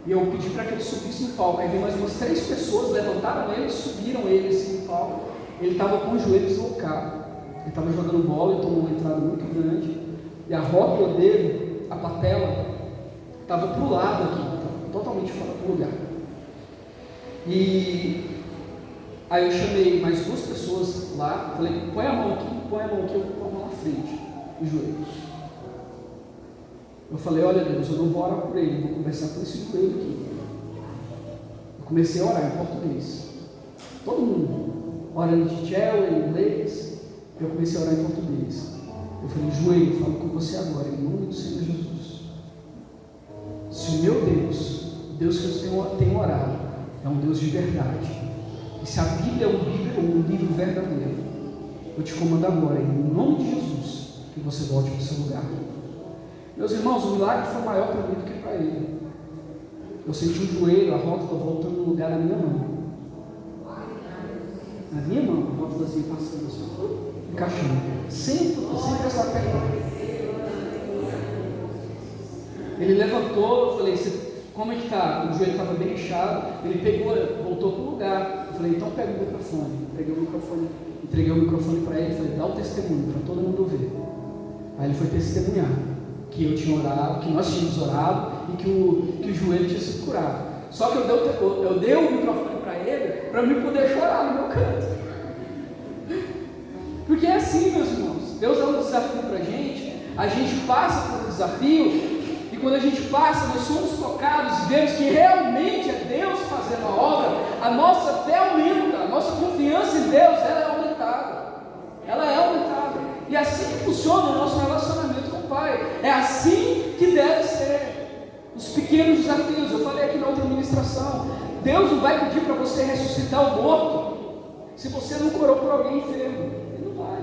E eu pedi para que ele subisse no palco. Aí veio mais umas 3 pessoas, levantaram ele, subiram ele assim no palco. Ele estava com o joelho deslocado. Ele estava jogando bola e tomou uma entrada muito grande. E a rótula dele, a patela, estava para o lado aqui, totalmente fora do lugar. E aí eu chamei mais 2 pessoas lá, falei, põe a mão aqui, eu vou pôr a mão na frente, no joelho. Eu falei, olha Deus, eu não vou orar por ele, vou conversar com esse joelho aqui. Eu comecei a orar em português. Todo mundo orando de gel, em inglês. Eu comecei a orar em português. Eu falei, joelho, eu falo com você agora, em nome do Senhor Jesus. Se o meu Deus, o Deus que eu tenho orado, é um Deus de verdade, e se a Bíblia é um livro verdadeiro, eu te comando agora, em nome de Jesus, que você volte para o seu lugar. Meus irmãos, o milagre foi maior para mim do que para ele. Eu senti o joelho, a rótula voltando no lugar da minha mão. Na minha mão, a rótulazinha passando assim, encaixando. Sempre essa perna. Ele levantou, eu falei, como é que está? O joelho estava bem inchado. Ele pegou, voltou para o lugar. Eu falei, então pega o microfone. Peguei o microfone, entreguei o microfone para ele. Falei, dá o testemunho para todo mundo ver. Aí ele foi testemunhar que eu tinha orado, que nós tínhamos orado e que o joelho tinha sido curado. Só que eu dei o microfone para ele para eu poder chorar no meu canto. Porque é assim, meus irmãos, Deus dá um desafio para a gente passa por um desafio, e quando a gente passa, nós somos tocados e vemos que realmente é Deus fazendo a obra, a nossa fé aumenta, a nossa confiança em Deus, ela é aumentada. E assim que funciona o nosso relacionamento com o Pai, é assim que deve ser. Os pequenos desafios, eu falei aqui na outra ministração, Deus não vai pedir para você ressuscitar o morto, se você não curou por alguém enfermo, Ele não vai,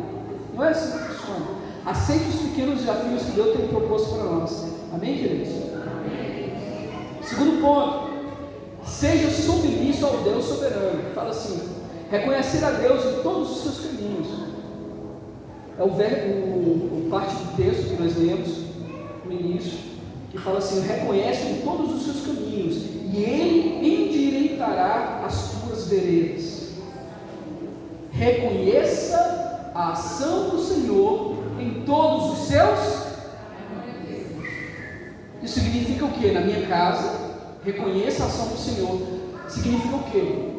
não é assim que funciona. Aceite os pequenos desafios que Deus tem proposto para nós, amém, queridos? Segundo ponto, seja submisso ao Deus soberano. Fala assim, reconhecer a Deus em todos os seus caminhos. É o parte do texto que nós lemos no início, que fala assim, reconhece em todos os seus caminhos, e Ele endireitará as tuas veredas. Reconheça a ação do Senhor em todos os seus. Isso significa o que? Na minha casa, reconheça a ação do Senhor. Significa o quê?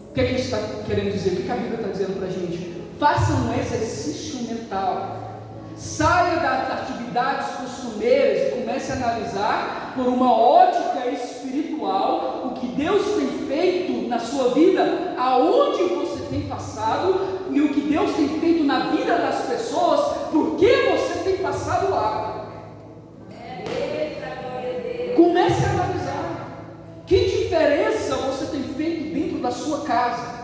O que é que isso está querendo dizer? O que a Bíblia está dizendo para a gente? Faça um exercício mental. Saia das atividades costumeiras e comece a analisar por uma ótica espiritual o que Deus tem feito na sua vida, aonde você tem passado e o que Deus tem feito na vida das pessoas, por que você tem passado lá. Comece a analisar que diferença você tem feito dentro da sua casa,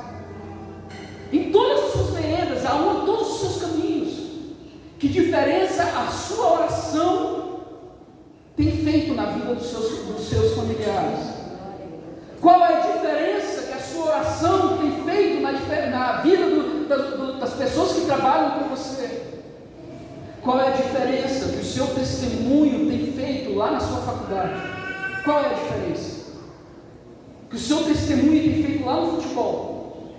em todas as suas veredas, em todos os seus caminhos. Que diferença a sua oração tem feito na vida dos seus familiares? Qual é a diferença que a sua oração tem feito na vida das pessoas que trabalham com você? Qual é a diferença que o seu testemunho tem feito lá na sua faculdade? Qual é a diferença que o seu testemunho tem feito lá no futebol?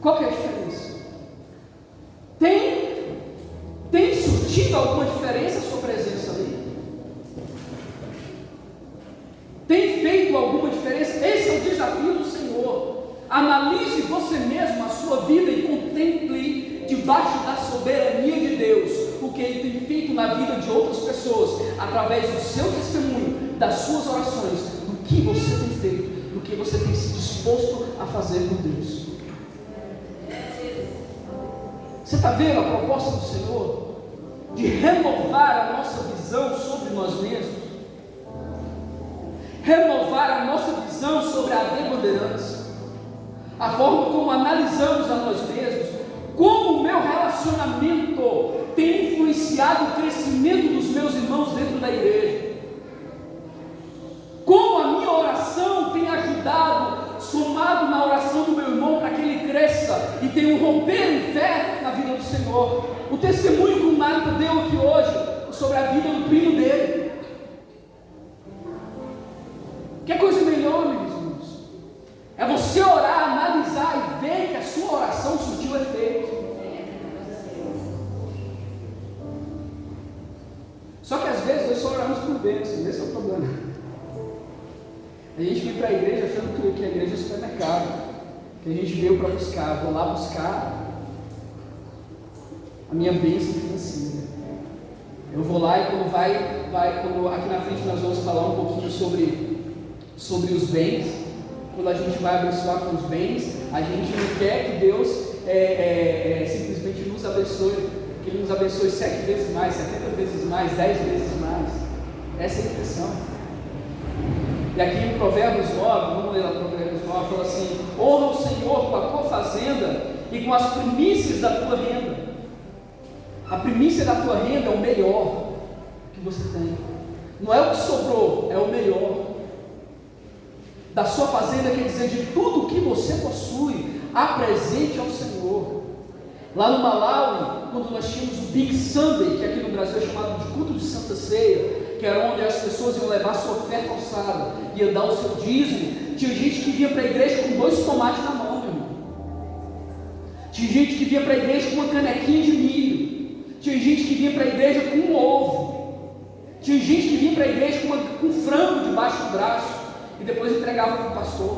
Qual que é a diferença? Tem surtido alguma diferença a sua presença ali? Tem feito alguma diferença? Esse é o desafio do Senhor. Analise você mesmo a sua vida e contemple debaixo da soberania de Deus o que Ele tem feito na vida de outras pessoas, através do seu testemunho, das suas orações, do que você tem feito, do que você tem se disposto a fazer por Deus. Você está vendo a proposta do Senhor de renovar a nossa visão sobre nós mesmos? Renovar a nossa visão sobre a liderança, a forma como analisamos a nós mesmos, como o meu relacionamento tem influenciado o crescimento dos meus irmãos dentro da igreja, como a minha oração tem ajudado, somado na oração do meu irmão para que ele cresça e tenha um romper em fé na vida do Senhor. O testemunho que o Marta deu deu aqui hoje sobre a vida do primo dele. Que coisa melhor, meus irmãos, é você orar, analisar e ver que a sua oração surtiu efeito. Só que às vezes nós só oramos por bênçãos, esse é o problema. A gente vem para a igreja achando que a igreja é supermercado, que a gente veio para buscar, vou lá buscar a minha bênção financeira. Eu vou lá e quando quando aqui na frente nós vamos falar um pouquinho sobre os bens. Quando a gente vai abençoar com os bens, a gente não quer que Deus simplesmente nos abençoe, que Ele nos abençoe 7 vezes mais, 70 vezes mais, 10 vezes mais. Essa é a intenção. E aqui em Provérbios 9, vamos ler lá Provérbios 9, fala assim: honra o Senhor com a tua fazenda e com as primícias da tua renda. A primícia da tua renda é o melhor que você tem. Não é o que sobrou, é o melhor. Da sua fazenda quer dizer de tudo que você possui, apresente ao Senhor. Lá no Malawi, quando nós tínhamos o Big Sunday, que aqui no Brasil é chamado de culto de Santa Ceia, que era onde as pessoas iam levar sua oferta alçada, ia dar o seu dízimo, tinha gente que vinha para a igreja com 2 tomates na mão, meu irmão. Tinha gente que vinha para a igreja com uma canequinha de milho. Tinha gente que vinha para a igreja com um ovo. Tinha gente que vinha para a igreja com um frango debaixo do braço e depois entregava para o pastor.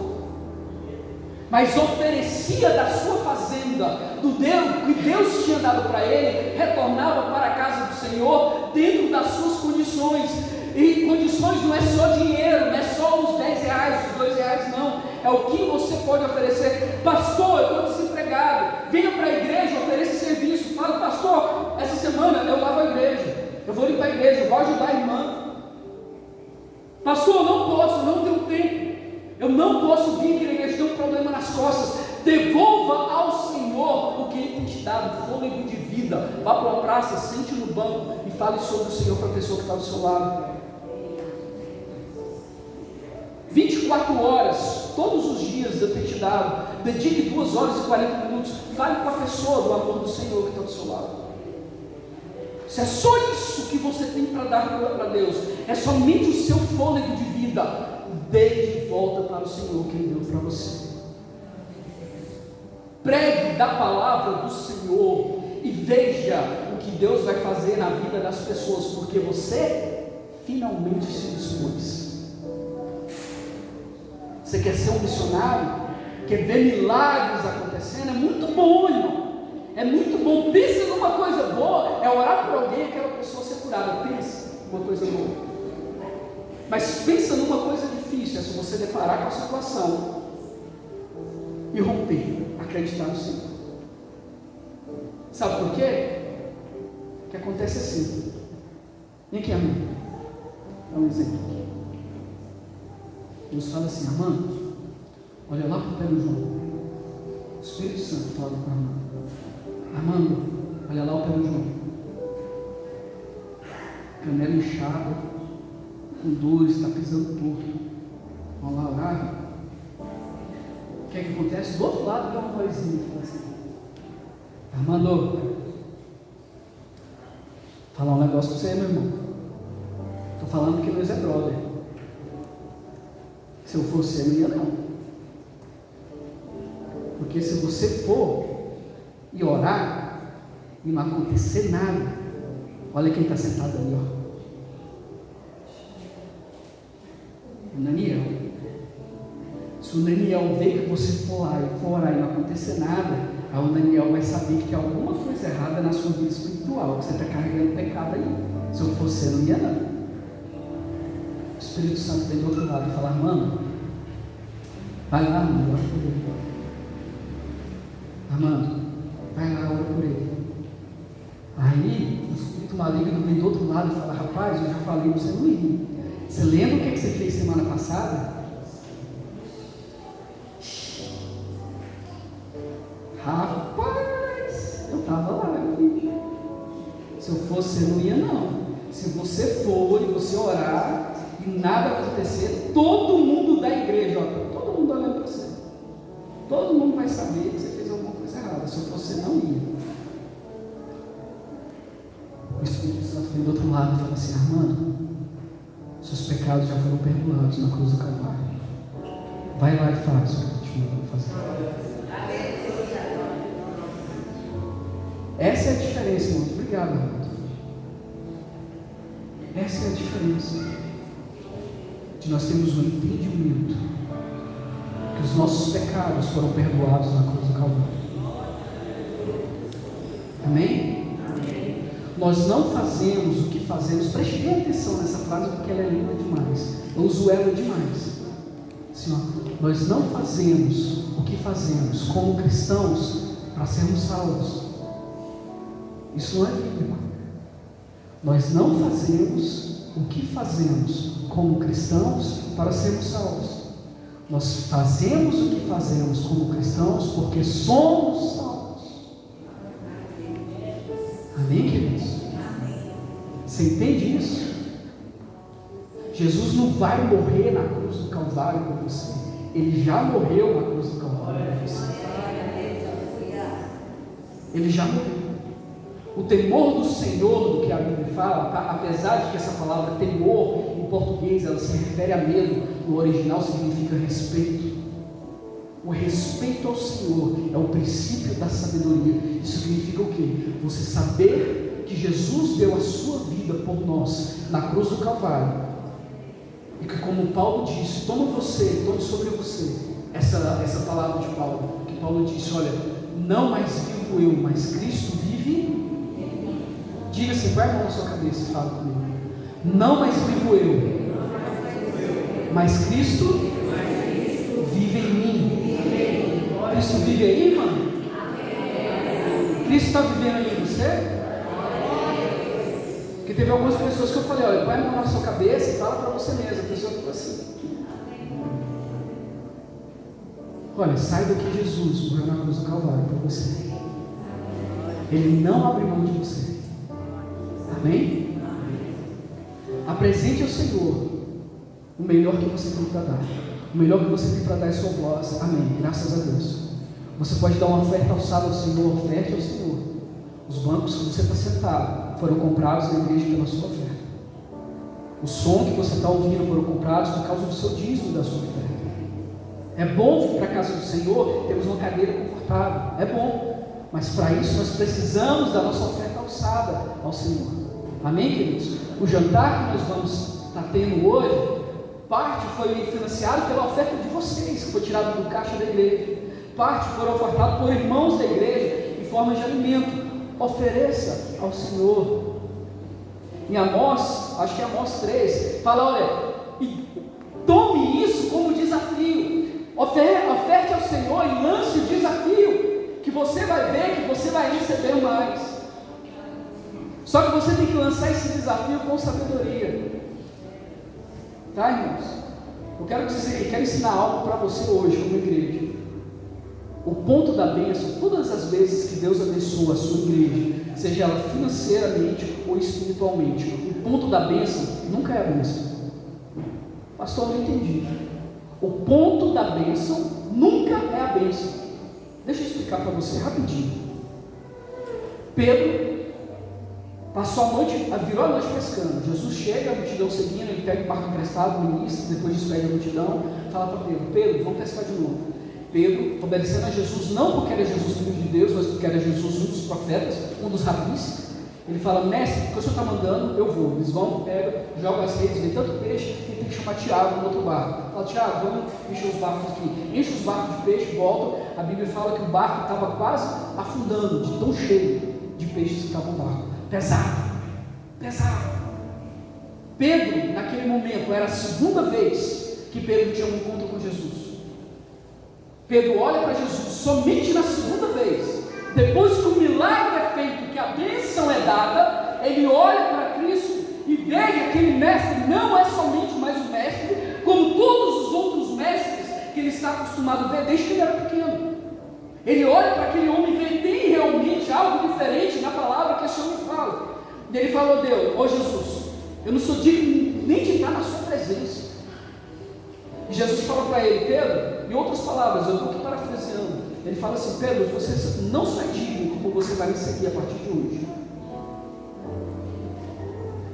Mas oferecia da sua fazenda, do Deus que Deus tinha dado para ele, retornava para a casa do Senhor dentro das suas condições. E condições não é só dinheiro, não é só os 10 reais, os 2 reais, não. É o que você pode oferecer. Pastor, eu estou desempregado. Venha para a igreja, ofereça serviço. Fala, pastor, essa semana eu lavo a igreja. Eu vou limpar a igreja, eu vou ajudar a irmã. Pastor, eu não posso, não tenho tempo. Eu não posso vir aqui na igreja, tenho um problema nas costas. Devolva ao Senhor o que Ele tem te dado, fôlego de vida. Vá para uma praça, sente no banco e fale sobre o Senhor para a pessoa que está do seu lado. 24 horas, todos os dias eu tenho te dado. Dedique 2 horas e 40 minutos. Fale com a pessoa do amor do Senhor que está do seu lado. Se é só isso que você tem para dar para Deus, é somente o seu fôlego de vida, dê de volta para o Senhor que Ele deu para você. Pregue da palavra do Senhor e veja o que Deus vai fazer na vida das pessoas, porque você finalmente se dispôs. Você quer ser um missionário? Quer ver milagres acontecendo? É muito bom, irmão. É muito bom. Pensa numa coisa boa, é orar por alguém e aquela pessoa ser curada. Pensa numa coisa boa. Mas pensa numa coisa difícil, é se você deparar com a situação e romper, acreditar no Senhor. Sabe por quê? O que acontece assim. Vem aqui, amor. Dá um exemplo aqui. Deus fala assim: Armando, olha lá para o pé do João. O Espírito Santo fala com Armando: Armando, olha lá o pé do João. Canela inchada, com dores, está pisando torto. Olha lá. O que é que acontece? Do outro lado tem uma vozinha que fala assim: Armando, falar um negócio para você, meu irmão. Estou falando que nós é brother. Se eu fosse, eu não ia não. Porque se você for e orar e não acontecer nada, olha quem está sentado ali, ó. O Daniel. Se o Daniel ver que você for lá e for orar e não acontecer nada, aí o Daniel vai saber que tem alguma coisa errada na sua vida espiritual, que você está carregando pecado aí. Se eu fosse, eu não ia não. O Espírito Santo vem do outro lado e fala: Armando, vai lá, Armando, ora por ele. Armando, vai lá, ora por ele. Aí o espírito maligno vem do outro lado e fala: rapaz, eu já falei, você não ia. Você lembra o que você fez semana passada? Rapaz, eu estava lá, meu filho. Se eu fosse, eu não ia não. Se você for e você orar e nada acontecer, todo mundo da igreja, ó, todo mundo olhando para você, todo mundo vai saber que você fez alguma coisa errada. Se eu fosse, não ia. O Espírito Santo vem do outro lado e fala assim: Armando, seus pecados já foram perdoados na cruz do Calvário. Vai lá e faz o que eu te mando fazer. Essa é a diferença, irmãos. Obrigado, Armando. Essa é a diferença de nós termos um entendimento que os nossos pecados foram perdoados na cruz do Calvário. Amém? Nós não fazemos o que fazemos. Preste bem atenção nessa frase, porque ela é linda demais. Eu uso ela demais. Assim, ó, nós não fazemos o que fazemos como cristãos para sermos salvos. Isso não é bíblico. Nós não fazemos o que fazemos como cristãos para sermos salvos. Nós fazemos o que fazemos como cristãos porque somos salvos. Amém, queridos? Você entende isso? Jesus não vai morrer na cruz do Calvário por você. Ele já morreu na cruz do Calvário por você. Ele já morreu. O temor do Senhor, do que a Bíblia fala, tá? Apesar de que essa palavra temor em português ela se refere a medo, no original significa respeito. O respeito ao Senhor é o princípio da sabedoria. Isso significa o quê? Você saber que Jesus deu a sua vida por nós na cruz do Calvário, e que, como Paulo disse, tome sobre você essa palavra de Paulo, que Paulo disse: olha, não mais vivo eu, mas Cristo vive. Diga assim, põe a mão na sua cabeça e fala comigo. Não mais vivo eu, mas Cristo vive em mim. Cristo vive aí, mano? Cristo está vivendo aí em você? Porque teve algumas pessoas que eu falei: olha, põe a mão na sua cabeça e fala para você mesmo. A pessoa ficou assim. Olha, saiba que Jesus morreu na cruz do Calvário por você. Ele não abre mão de você. Amém? Apresente ao Senhor o melhor que você tem para dar. O melhor que você tem para dar é sua voz. Amém. Graças a Deus. Você pode dar uma oferta alçada ao Senhor. Oferte ao Senhor. Os bancos que você está sentado foram comprados na igreja pela sua oferta. O som que você está ouvindo foram comprados por causa do seu dízimo, da sua oferta. É bom vir para a casa do Senhor, temos uma cadeira confortável. É bom. Mas para isso nós precisamos da nossa oferta alçada ao Senhor. Amém, queridos? O jantar que nós vamos estar tendo hoje, parte foi financiado pela oferta de vocês, que foi tirado do caixa da igreja. Parte foram ofertados por irmãos da igreja em forma de alimento. Ofereça ao Senhor. Em Amós, acho que é Amós 3, fala: olha, tome isso como desafio. Oferte ao Senhor e lance o desafio, que você vai ver que você vai receber mais. Só que você tem que lançar esse desafio com sabedoria. Tá, irmãos? Eu quero ensinar algo para você hoje, como igreja. O ponto da bênção, todas as vezes que Deus abençoa a sua igreja, seja ela financeiramente ou espiritualmente, o ponto da bênção nunca é a bênção. Pastor, eu não entendi. O ponto da bênção nunca é a bênção. Deixa eu explicar para você rapidinho. Pedro passou a noite, virou a noite pescando. Jesus chega, a multidão seguindo, ele pega o barco emprestado no início, depois despede a multidão, fala para Pedro: Pedro, vamos pescar de novo. Pedro, obedecendo a Jesus, não porque era Jesus filho de Deus, mas porque era Jesus um dos profetas, um dos rabis, ele fala: mestre, porque o senhor está mandando, eu vou. Eles vão, pegam, jogam as redes, vem tanto peixe, que tem que chamar Tiago no outro barco. Fala: Tiago, vamos encher os barcos aqui. Enche os barcos de peixe, voltam. A Bíblia fala que o barco estava quase afundando, de tão cheio de peixes que estava no barco. Pesado. Pedro, naquele momento, era a segunda vez que Pedro tinha um encontro com Jesus. Pedro olha para Jesus somente na segunda vez. Depois que o milagre é feito, que a bênção é dada, ele olha para Cristo e vê que aquele mestre não é somente mais um mestre, como todos os outros mestres que ele está acostumado a ver desde que ele era pequeno. Ele olha para aquele homem e vê: tem realmente algo diferente na palavra que esse homem fala. E ele falou: Deus, ô Jesus, eu não sou digno nem de estar na sua presença. E Jesus fala para ele: Pedro, em outras palavras, eu estou aqui parafraseando, ele fala assim: Pedro, você não só é digno, como você vai me seguir a partir de hoje.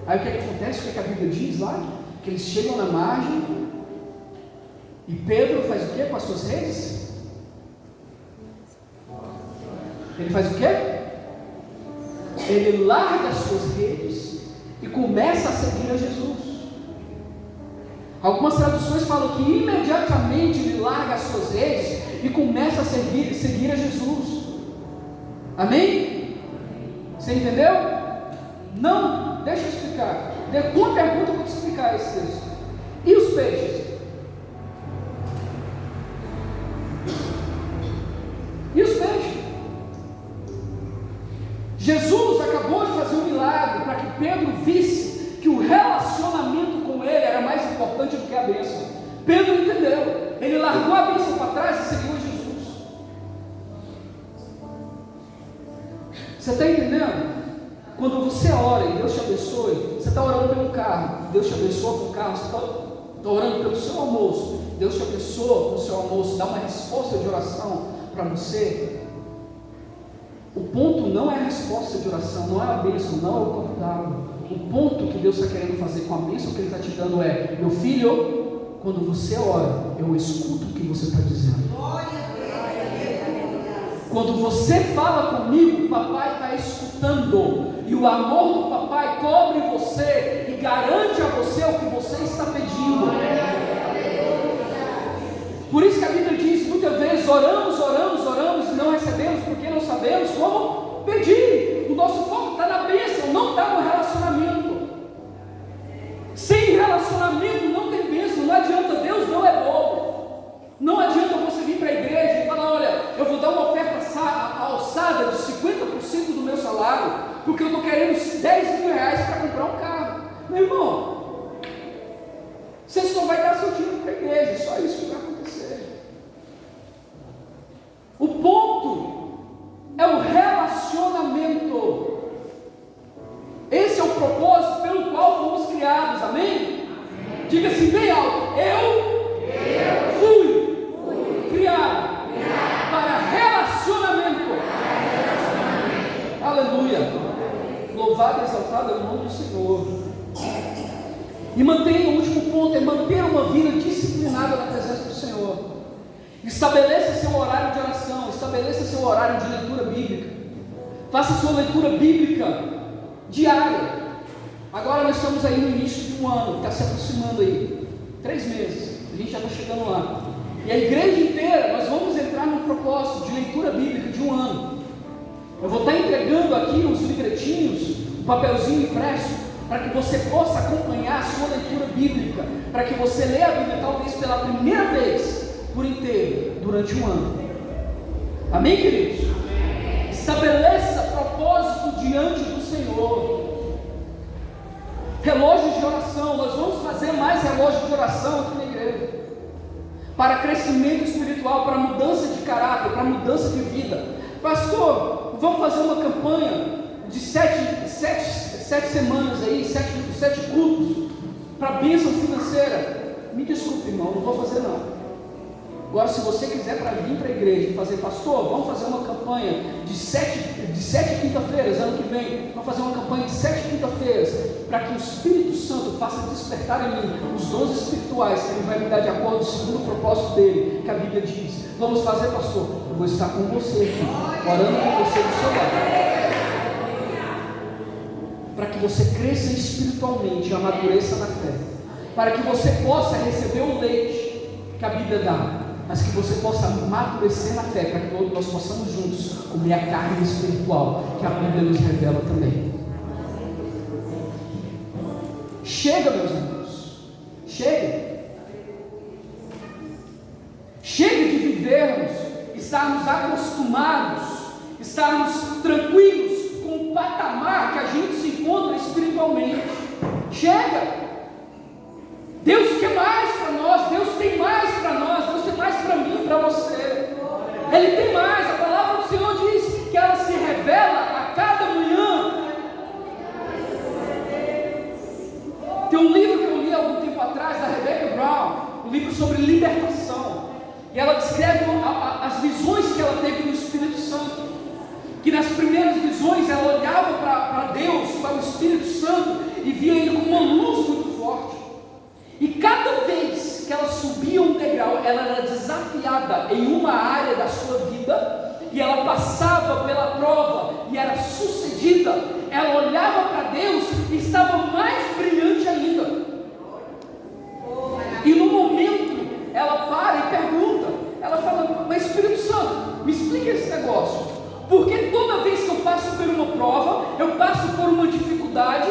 Aí o que acontece? O que a Bíblia diz lá? Que eles chegam na margem e Pedro faz o que com as suas redes? Ele faz o que? Ele larga as suas redes e começa a seguir a Jesus. Algumas traduções falam que imediatamente ele larga as suas redes e começa a seguir a Jesus. Amém? Você entendeu? Não? Deixa eu explicar. Com a pergunta eu vou te explicar esse texto. E os peixes? E os peixes? Jesus acabou de fazer um milagre para que Pedro visse que o relacionamento com ele era mais importante do que a bênção. Pedro entendeu. Ele largou a bênção para trás e seguiu Jesus. Você está entendendo? Quando você ora e Deus te abençoe, você está orando pelo carro, Deus te abençoa com o carro, você está orando pelo seu almoço, Deus te abençoa com o seu almoço, dá uma resposta de oração para você. O ponto não é a resposta de oração, não é a bênção, não é o copo d'água. O ponto que Deus está querendo fazer com a bênção que Ele está te dando é: meu filho, quando você ora, eu escuto o que você está dizendo. Quando você fala comigo, o papai está escutando, e o amor do papai cobre você e garante a você o que você está pedindo. Por isso que a Bíblia diz muitas vezes: oramos e não recebemos porque não sabemos como pedir. O nosso foco está na bênção, não está no relacionamento. Sem relacionamento não tem bênção. Não adianta, Deus não é bobo. Não adianta você vir para a igreja e falar: olha, eu vou dar uma oferta alçada de 50% do meu salário, porque eu estou querendo 10 mil reais para comprar um carro. Meu irmão, você só vai dar seu dinheiro para a igreja, só isso que vai acontecer. O ponto é o relacionamento. Esse é o propósito pelo qual fomos criados, amém? Diga assim bem alto: eu fui criado para relacionamento. Aleluia. Louvado e exaltado é o nome do Senhor. E mantenha, o último ponto é manter uma vida disciplinada na presença do Senhor. Estabeleça seu horário de oração, estabeleça seu horário de leitura bíblica. Faça sua leitura bíblica diária. Agora nós estamos aí no início de um ano, está se aproximando aí, 3 meses, a gente já está chegando lá. E a igreja inteira, nós vamos entrar num propósito de leitura bíblica de um ano. Eu vou estar entregando aqui os livretinhos, um papelzinho impresso, para que você possa acompanhar a sua leitura bíblica, para que você leia a Bíblia talvez pela primeira vez, por inteiro, durante um ano. Amém, queridos? Amém. Estabeleça propósito diante do Senhor. Relógios de oração, nós vamos fazer mais relógios de oração aqui na igreja, para crescimento espiritual, para mudança de caráter, para mudança de vida. Pastor, vamos fazer uma campanha de 7 semanas aí, 7 cultos, para bênção financeira. Me desculpe, irmão, não vou fazer não. Agora, se você quiser vir para a igreja e fazer: pastor, vamos fazer uma campanha de 7 quinta-feiras, ano que vem, vamos fazer uma campanha de 7 quinta-feiras, para que o Espírito Santo faça despertar em mim os dons espirituais que Ele vai me dar de acordo segundo o propósito dele, que a Bíblia diz. Vamos fazer, pastor? Eu vou estar com você aqui, orando com você do seu lado, para que você cresça espiritualmente e amadureça na fé, para que você possa receber o leite que a Bíblia dá, mas que você possa amadurecer na fé, para que nós possamos juntos comer a carne espiritual que a Bíblia nos revela também. Chega, meus irmãos, chega de vivermos, estarmos acostumados, estarmos tranquilos com o patamar que a gente se encontra espiritualmente. Chega. Deus quer mais para nós, Deus tem mais para nós, Deus tem mais para mim, para você. Ele tem mais. A palavra do Senhor diz que ela se revela a cada manhã. Tem um livro que eu li há algum tempo atrás, da Rebecca Brown, um livro sobre libertação, e ela descreve as visões que ela teve no Espírito Santo, que nas primeiras visões ela olhava para Deus, para o Espírito Santo, e via ela era desafiada em uma área da sua vida, e ela passava pela prova e era sucedida, ela olhava para Deus e estava mais brilhante ainda. E no momento ela para e pergunta, ela fala: mas Espírito Santo, me explica esse negócio, porque toda vez que eu passo por uma prova, eu passo por uma dificuldade,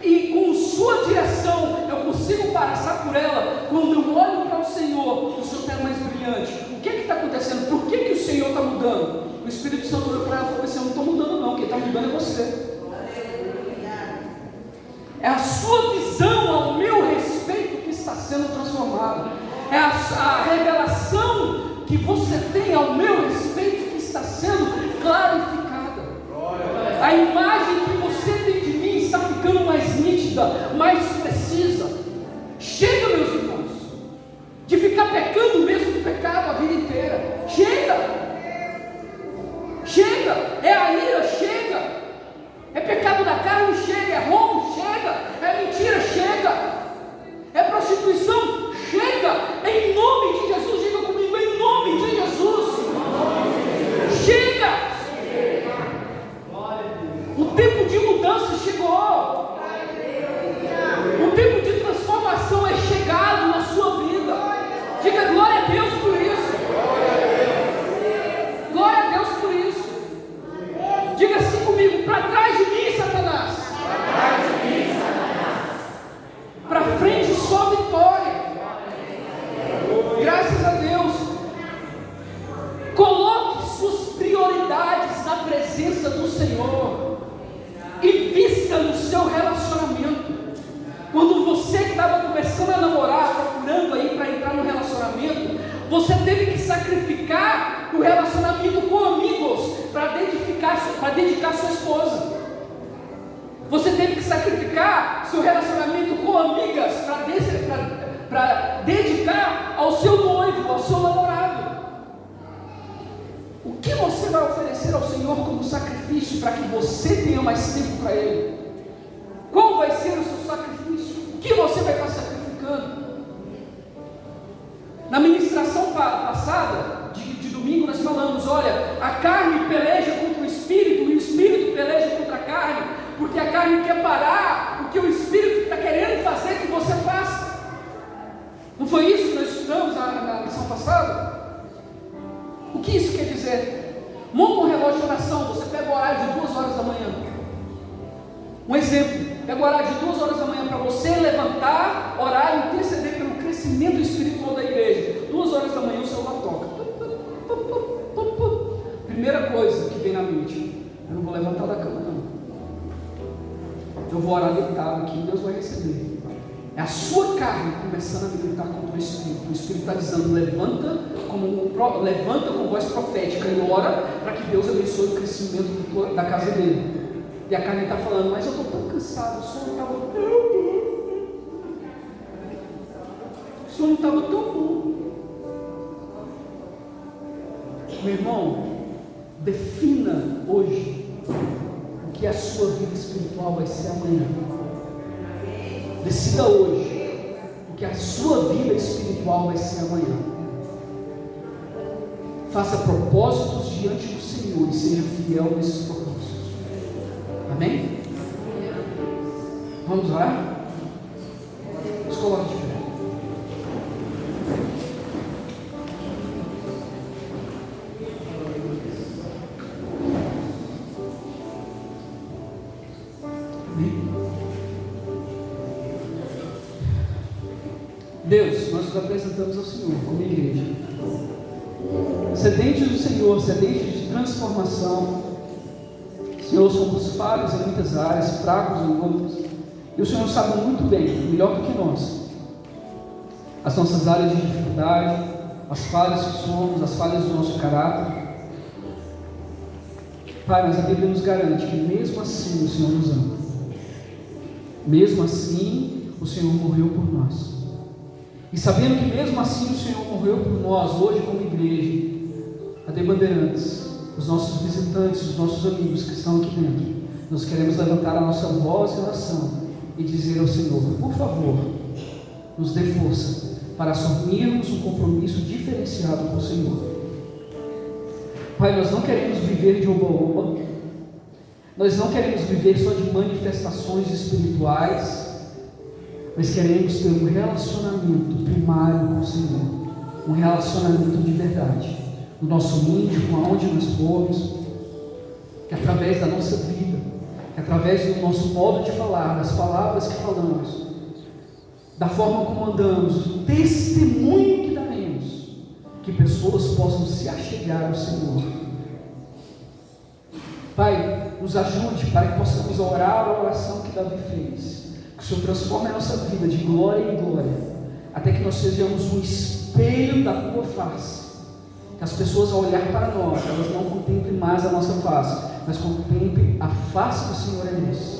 e com sua direção eu consigo passar por ela. Quando eu olho para o Senhor está mais brilhante. O que está acontecendo? Por que o Senhor está mudando? O Espírito Santo olhou para ela e falou assim: eu não estou mudando não, quem está mudando é você. É a sua visão ao meu respeito que está sendo transformada. É a revelação que você tem ao meu respeito que está sendo clarificada. A imagem que você tem de mim está ficando mais nítida, mais precisa. Chega, meus irmãos, de ficar pecando o mesmo pecado a vida inteira. Chega! Chega! É a ira, chega! É pecado da carne, chega! É roubo, chega! É mentira, chega! É prostituição, chega! Em nome de Jesus, diga comigo, em nome de Jesus! Chega! O tempo de mudança chegou. O tempo de transformação é chegado na sua vida. Diga glória a Deus por isso. Glória a Deus por isso. Diga assim comigo: para trás de mim, Satanás. Para frente só vitória. Graças a Deus. Coloque suas prioridades na presença do Senhor. Invista no seu relacionamento. Quando você estava começando a namorar, procurando aí para entrar no relacionamento, você teve que sacrificar o relacionamento com amigos para dedicar sua esposa. Você teve que sacrificar seu relacionamento com amigas para dedicar ao seu noivo, ao seu namorado. O que você vai oferecer ao Senhor como sacrifício para que você tenha mais tempo para Ele? Qual vai ser o seu sacrifício? O que você vai estar sacrificando? Na ministração passada, de domingo, nós falamos: olha, a carne peleja contra o Espírito, e o Espírito peleja contra a carne, porque a carne quer parar o que o Espírito está querendo fazer que você faça. Não foi isso que nós estudamos na lição passada? O que isso quer dizer? Monta um relógio de oração. Você pega o horário de 2 horas da manhã. Um exemplo: pega o horário de 2 horas da manhã para você levantar, orar e interceder pelo crescimento espiritual da igreja. 2 horas da manhã o celular toca. Primeira coisa que vem na mente: eu não vou levantar da cama não. Eu vou orar deitado aqui, Deus vai receber. É a sua carne começando a militar contra o Espírito. O Espírito está dizendo: levanta com voz profética e ora para que Deus abençoe o crescimento da casa dele. E a carne está falando: mas eu estou tão cansado, o sono estava tão bom. Meu irmão, defina hoje o que a sua vida espiritual vai ser amanhã. Decida hoje o que a sua vida espiritual vai ser amanhã. Faça propósitos diante do Senhor e seja fiel nesses propósitos. Amém? Vamos orar? Nos coloque de pé. Deus, nós nos apresentamos ao Senhor como igreja, sedentes do Senhor, sedentes de transformação. Senhor, somos falhos em muitas áreas, fracos em outras, e o Senhor sabe muito bem, melhor do que nós, as nossas áreas de dificuldade, as falhas que somos, as falhas do nosso caráter. Pai, mas a Bíblia nos garante que mesmo assim o Senhor nos ama, mesmo assim o Senhor morreu por nós. E sabendo que mesmo assim o Senhor morreu por nós, hoje como igreja, a The Bandeirantes, os nossos visitantes, os nossos amigos que estão aqui dentro, nós queremos levantar a nossa voz em oração e dizer ao Senhor: por favor, nos dê força para assumirmos um compromisso diferenciado com o Senhor. Pai, nós não queremos viver de oba-oba, nós não queremos viver só de manifestações espirituais, mas queremos ter um relacionamento primário com o Senhor, um relacionamento de verdade, no nosso íntimo, aonde nós formos, que através da nossa vida, que através do nosso modo de falar, das palavras que falamos, da forma como andamos, do testemunho que daremos, que pessoas possam se achegar ao Senhor. Pai, nos ajude para que possamos orar a oração que Davi fez, que o Senhor transforme a nossa vida de glória em glória, até que nós sejamos um espelho da tua face, que as pessoas ao olhar para nós, elas não contemplem mais a nossa face, mas contemplem a face do Senhor em nós.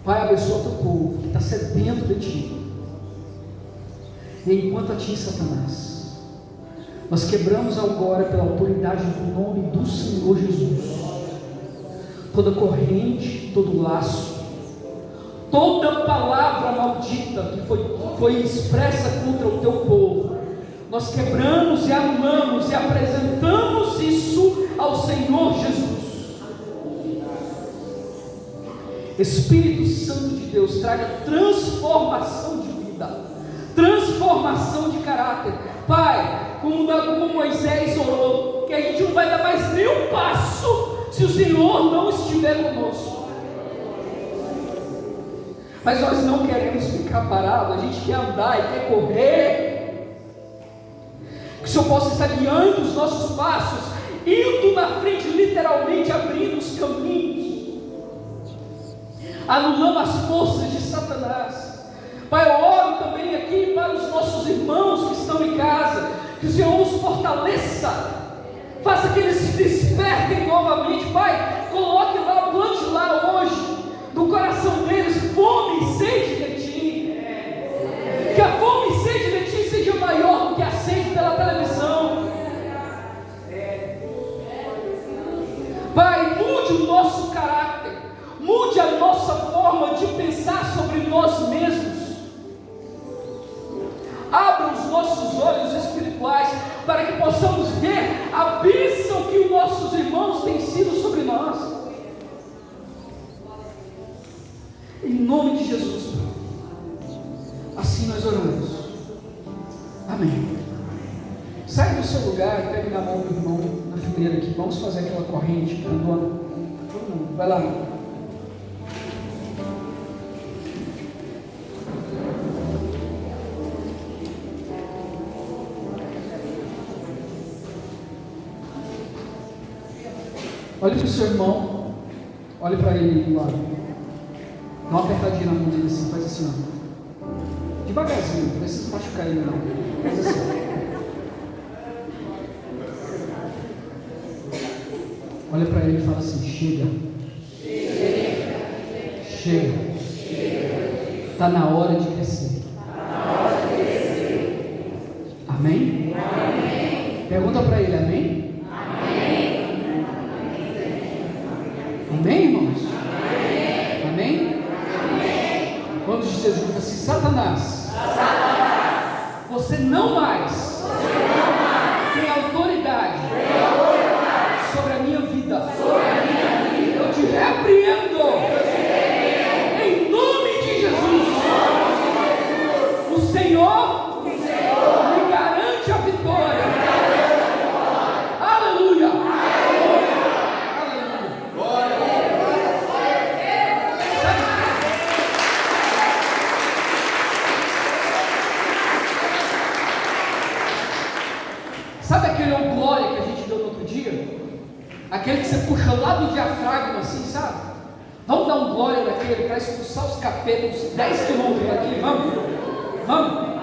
Pai, abençoa o teu povo que está sedento de ti. E enquanto a ti, Satanás, nós quebramos agora pela autoridade do nome do Senhor Jesus toda corrente, todo laço, toda palavra maldita que foi expressa contra o teu povo. Nós quebramos e anulamos e apresentamos isso ao Senhor Jesus. Espírito Santo de Deus, traga transformação de vida, transformação de caráter. Pai, como Moisés orou, que a gente não vai dar mais nenhum passo se o Senhor não estiver conosco. Mas nós não queremos ficar parados, a gente quer andar e quer correr. Que o Senhor possa estar guiando os nossos passos, indo na frente, literalmente abrindo os caminhos, anulando as forças de Satanás. Pai, eu oro também aqui para os nossos irmãos que estão em casa, que o Senhor os fortaleça, faça que eles se despertem novamente. Pai, coloque lá, plante lá hoje no coração deles fome e sede de ti, que a fome e sede de ti seja maior do que a sede pela televisão. Pai, mude o nosso caráter, mude a nossa forma de pensar sobre nós mesmos. Abra os nossos olhos espirituais para que possamos ver a bênção que os nossos irmãos têm sido sobre nós. Em nome de Jesus, assim nós oramos. Amém. Sai do seu lugar, pegue na mão do irmão na fileira aqui. Vamos fazer aquela corrente grandona. Todo mundo, vai lá. Olhe para o seu irmão, olhe para ele do lado, dá uma apertadinha na mão dele assim, faz assim, ó. Devagarzinho, não precisa machucar ele não, faz assim. Olha para ele e fala assim: chega, chega, está na hora de crescer. Amém? Pergunta para ele, amém? Amém, irmãos? Amém? Vamos dizer juntos assim: Satanás, você não mais tem autoridade sobre a minha vida. Eu te repreendo em nome de Jesus. O Senhor me garante a vitória. Aleluia. Sabe aquele glória que a gente deu no outro dia? Aquele que você puxa lá do diafragma assim, sabe? Vamos dar um glória daquele para expulsar os capetas, uns 10 quilômetros daqui, vamos? Vamos?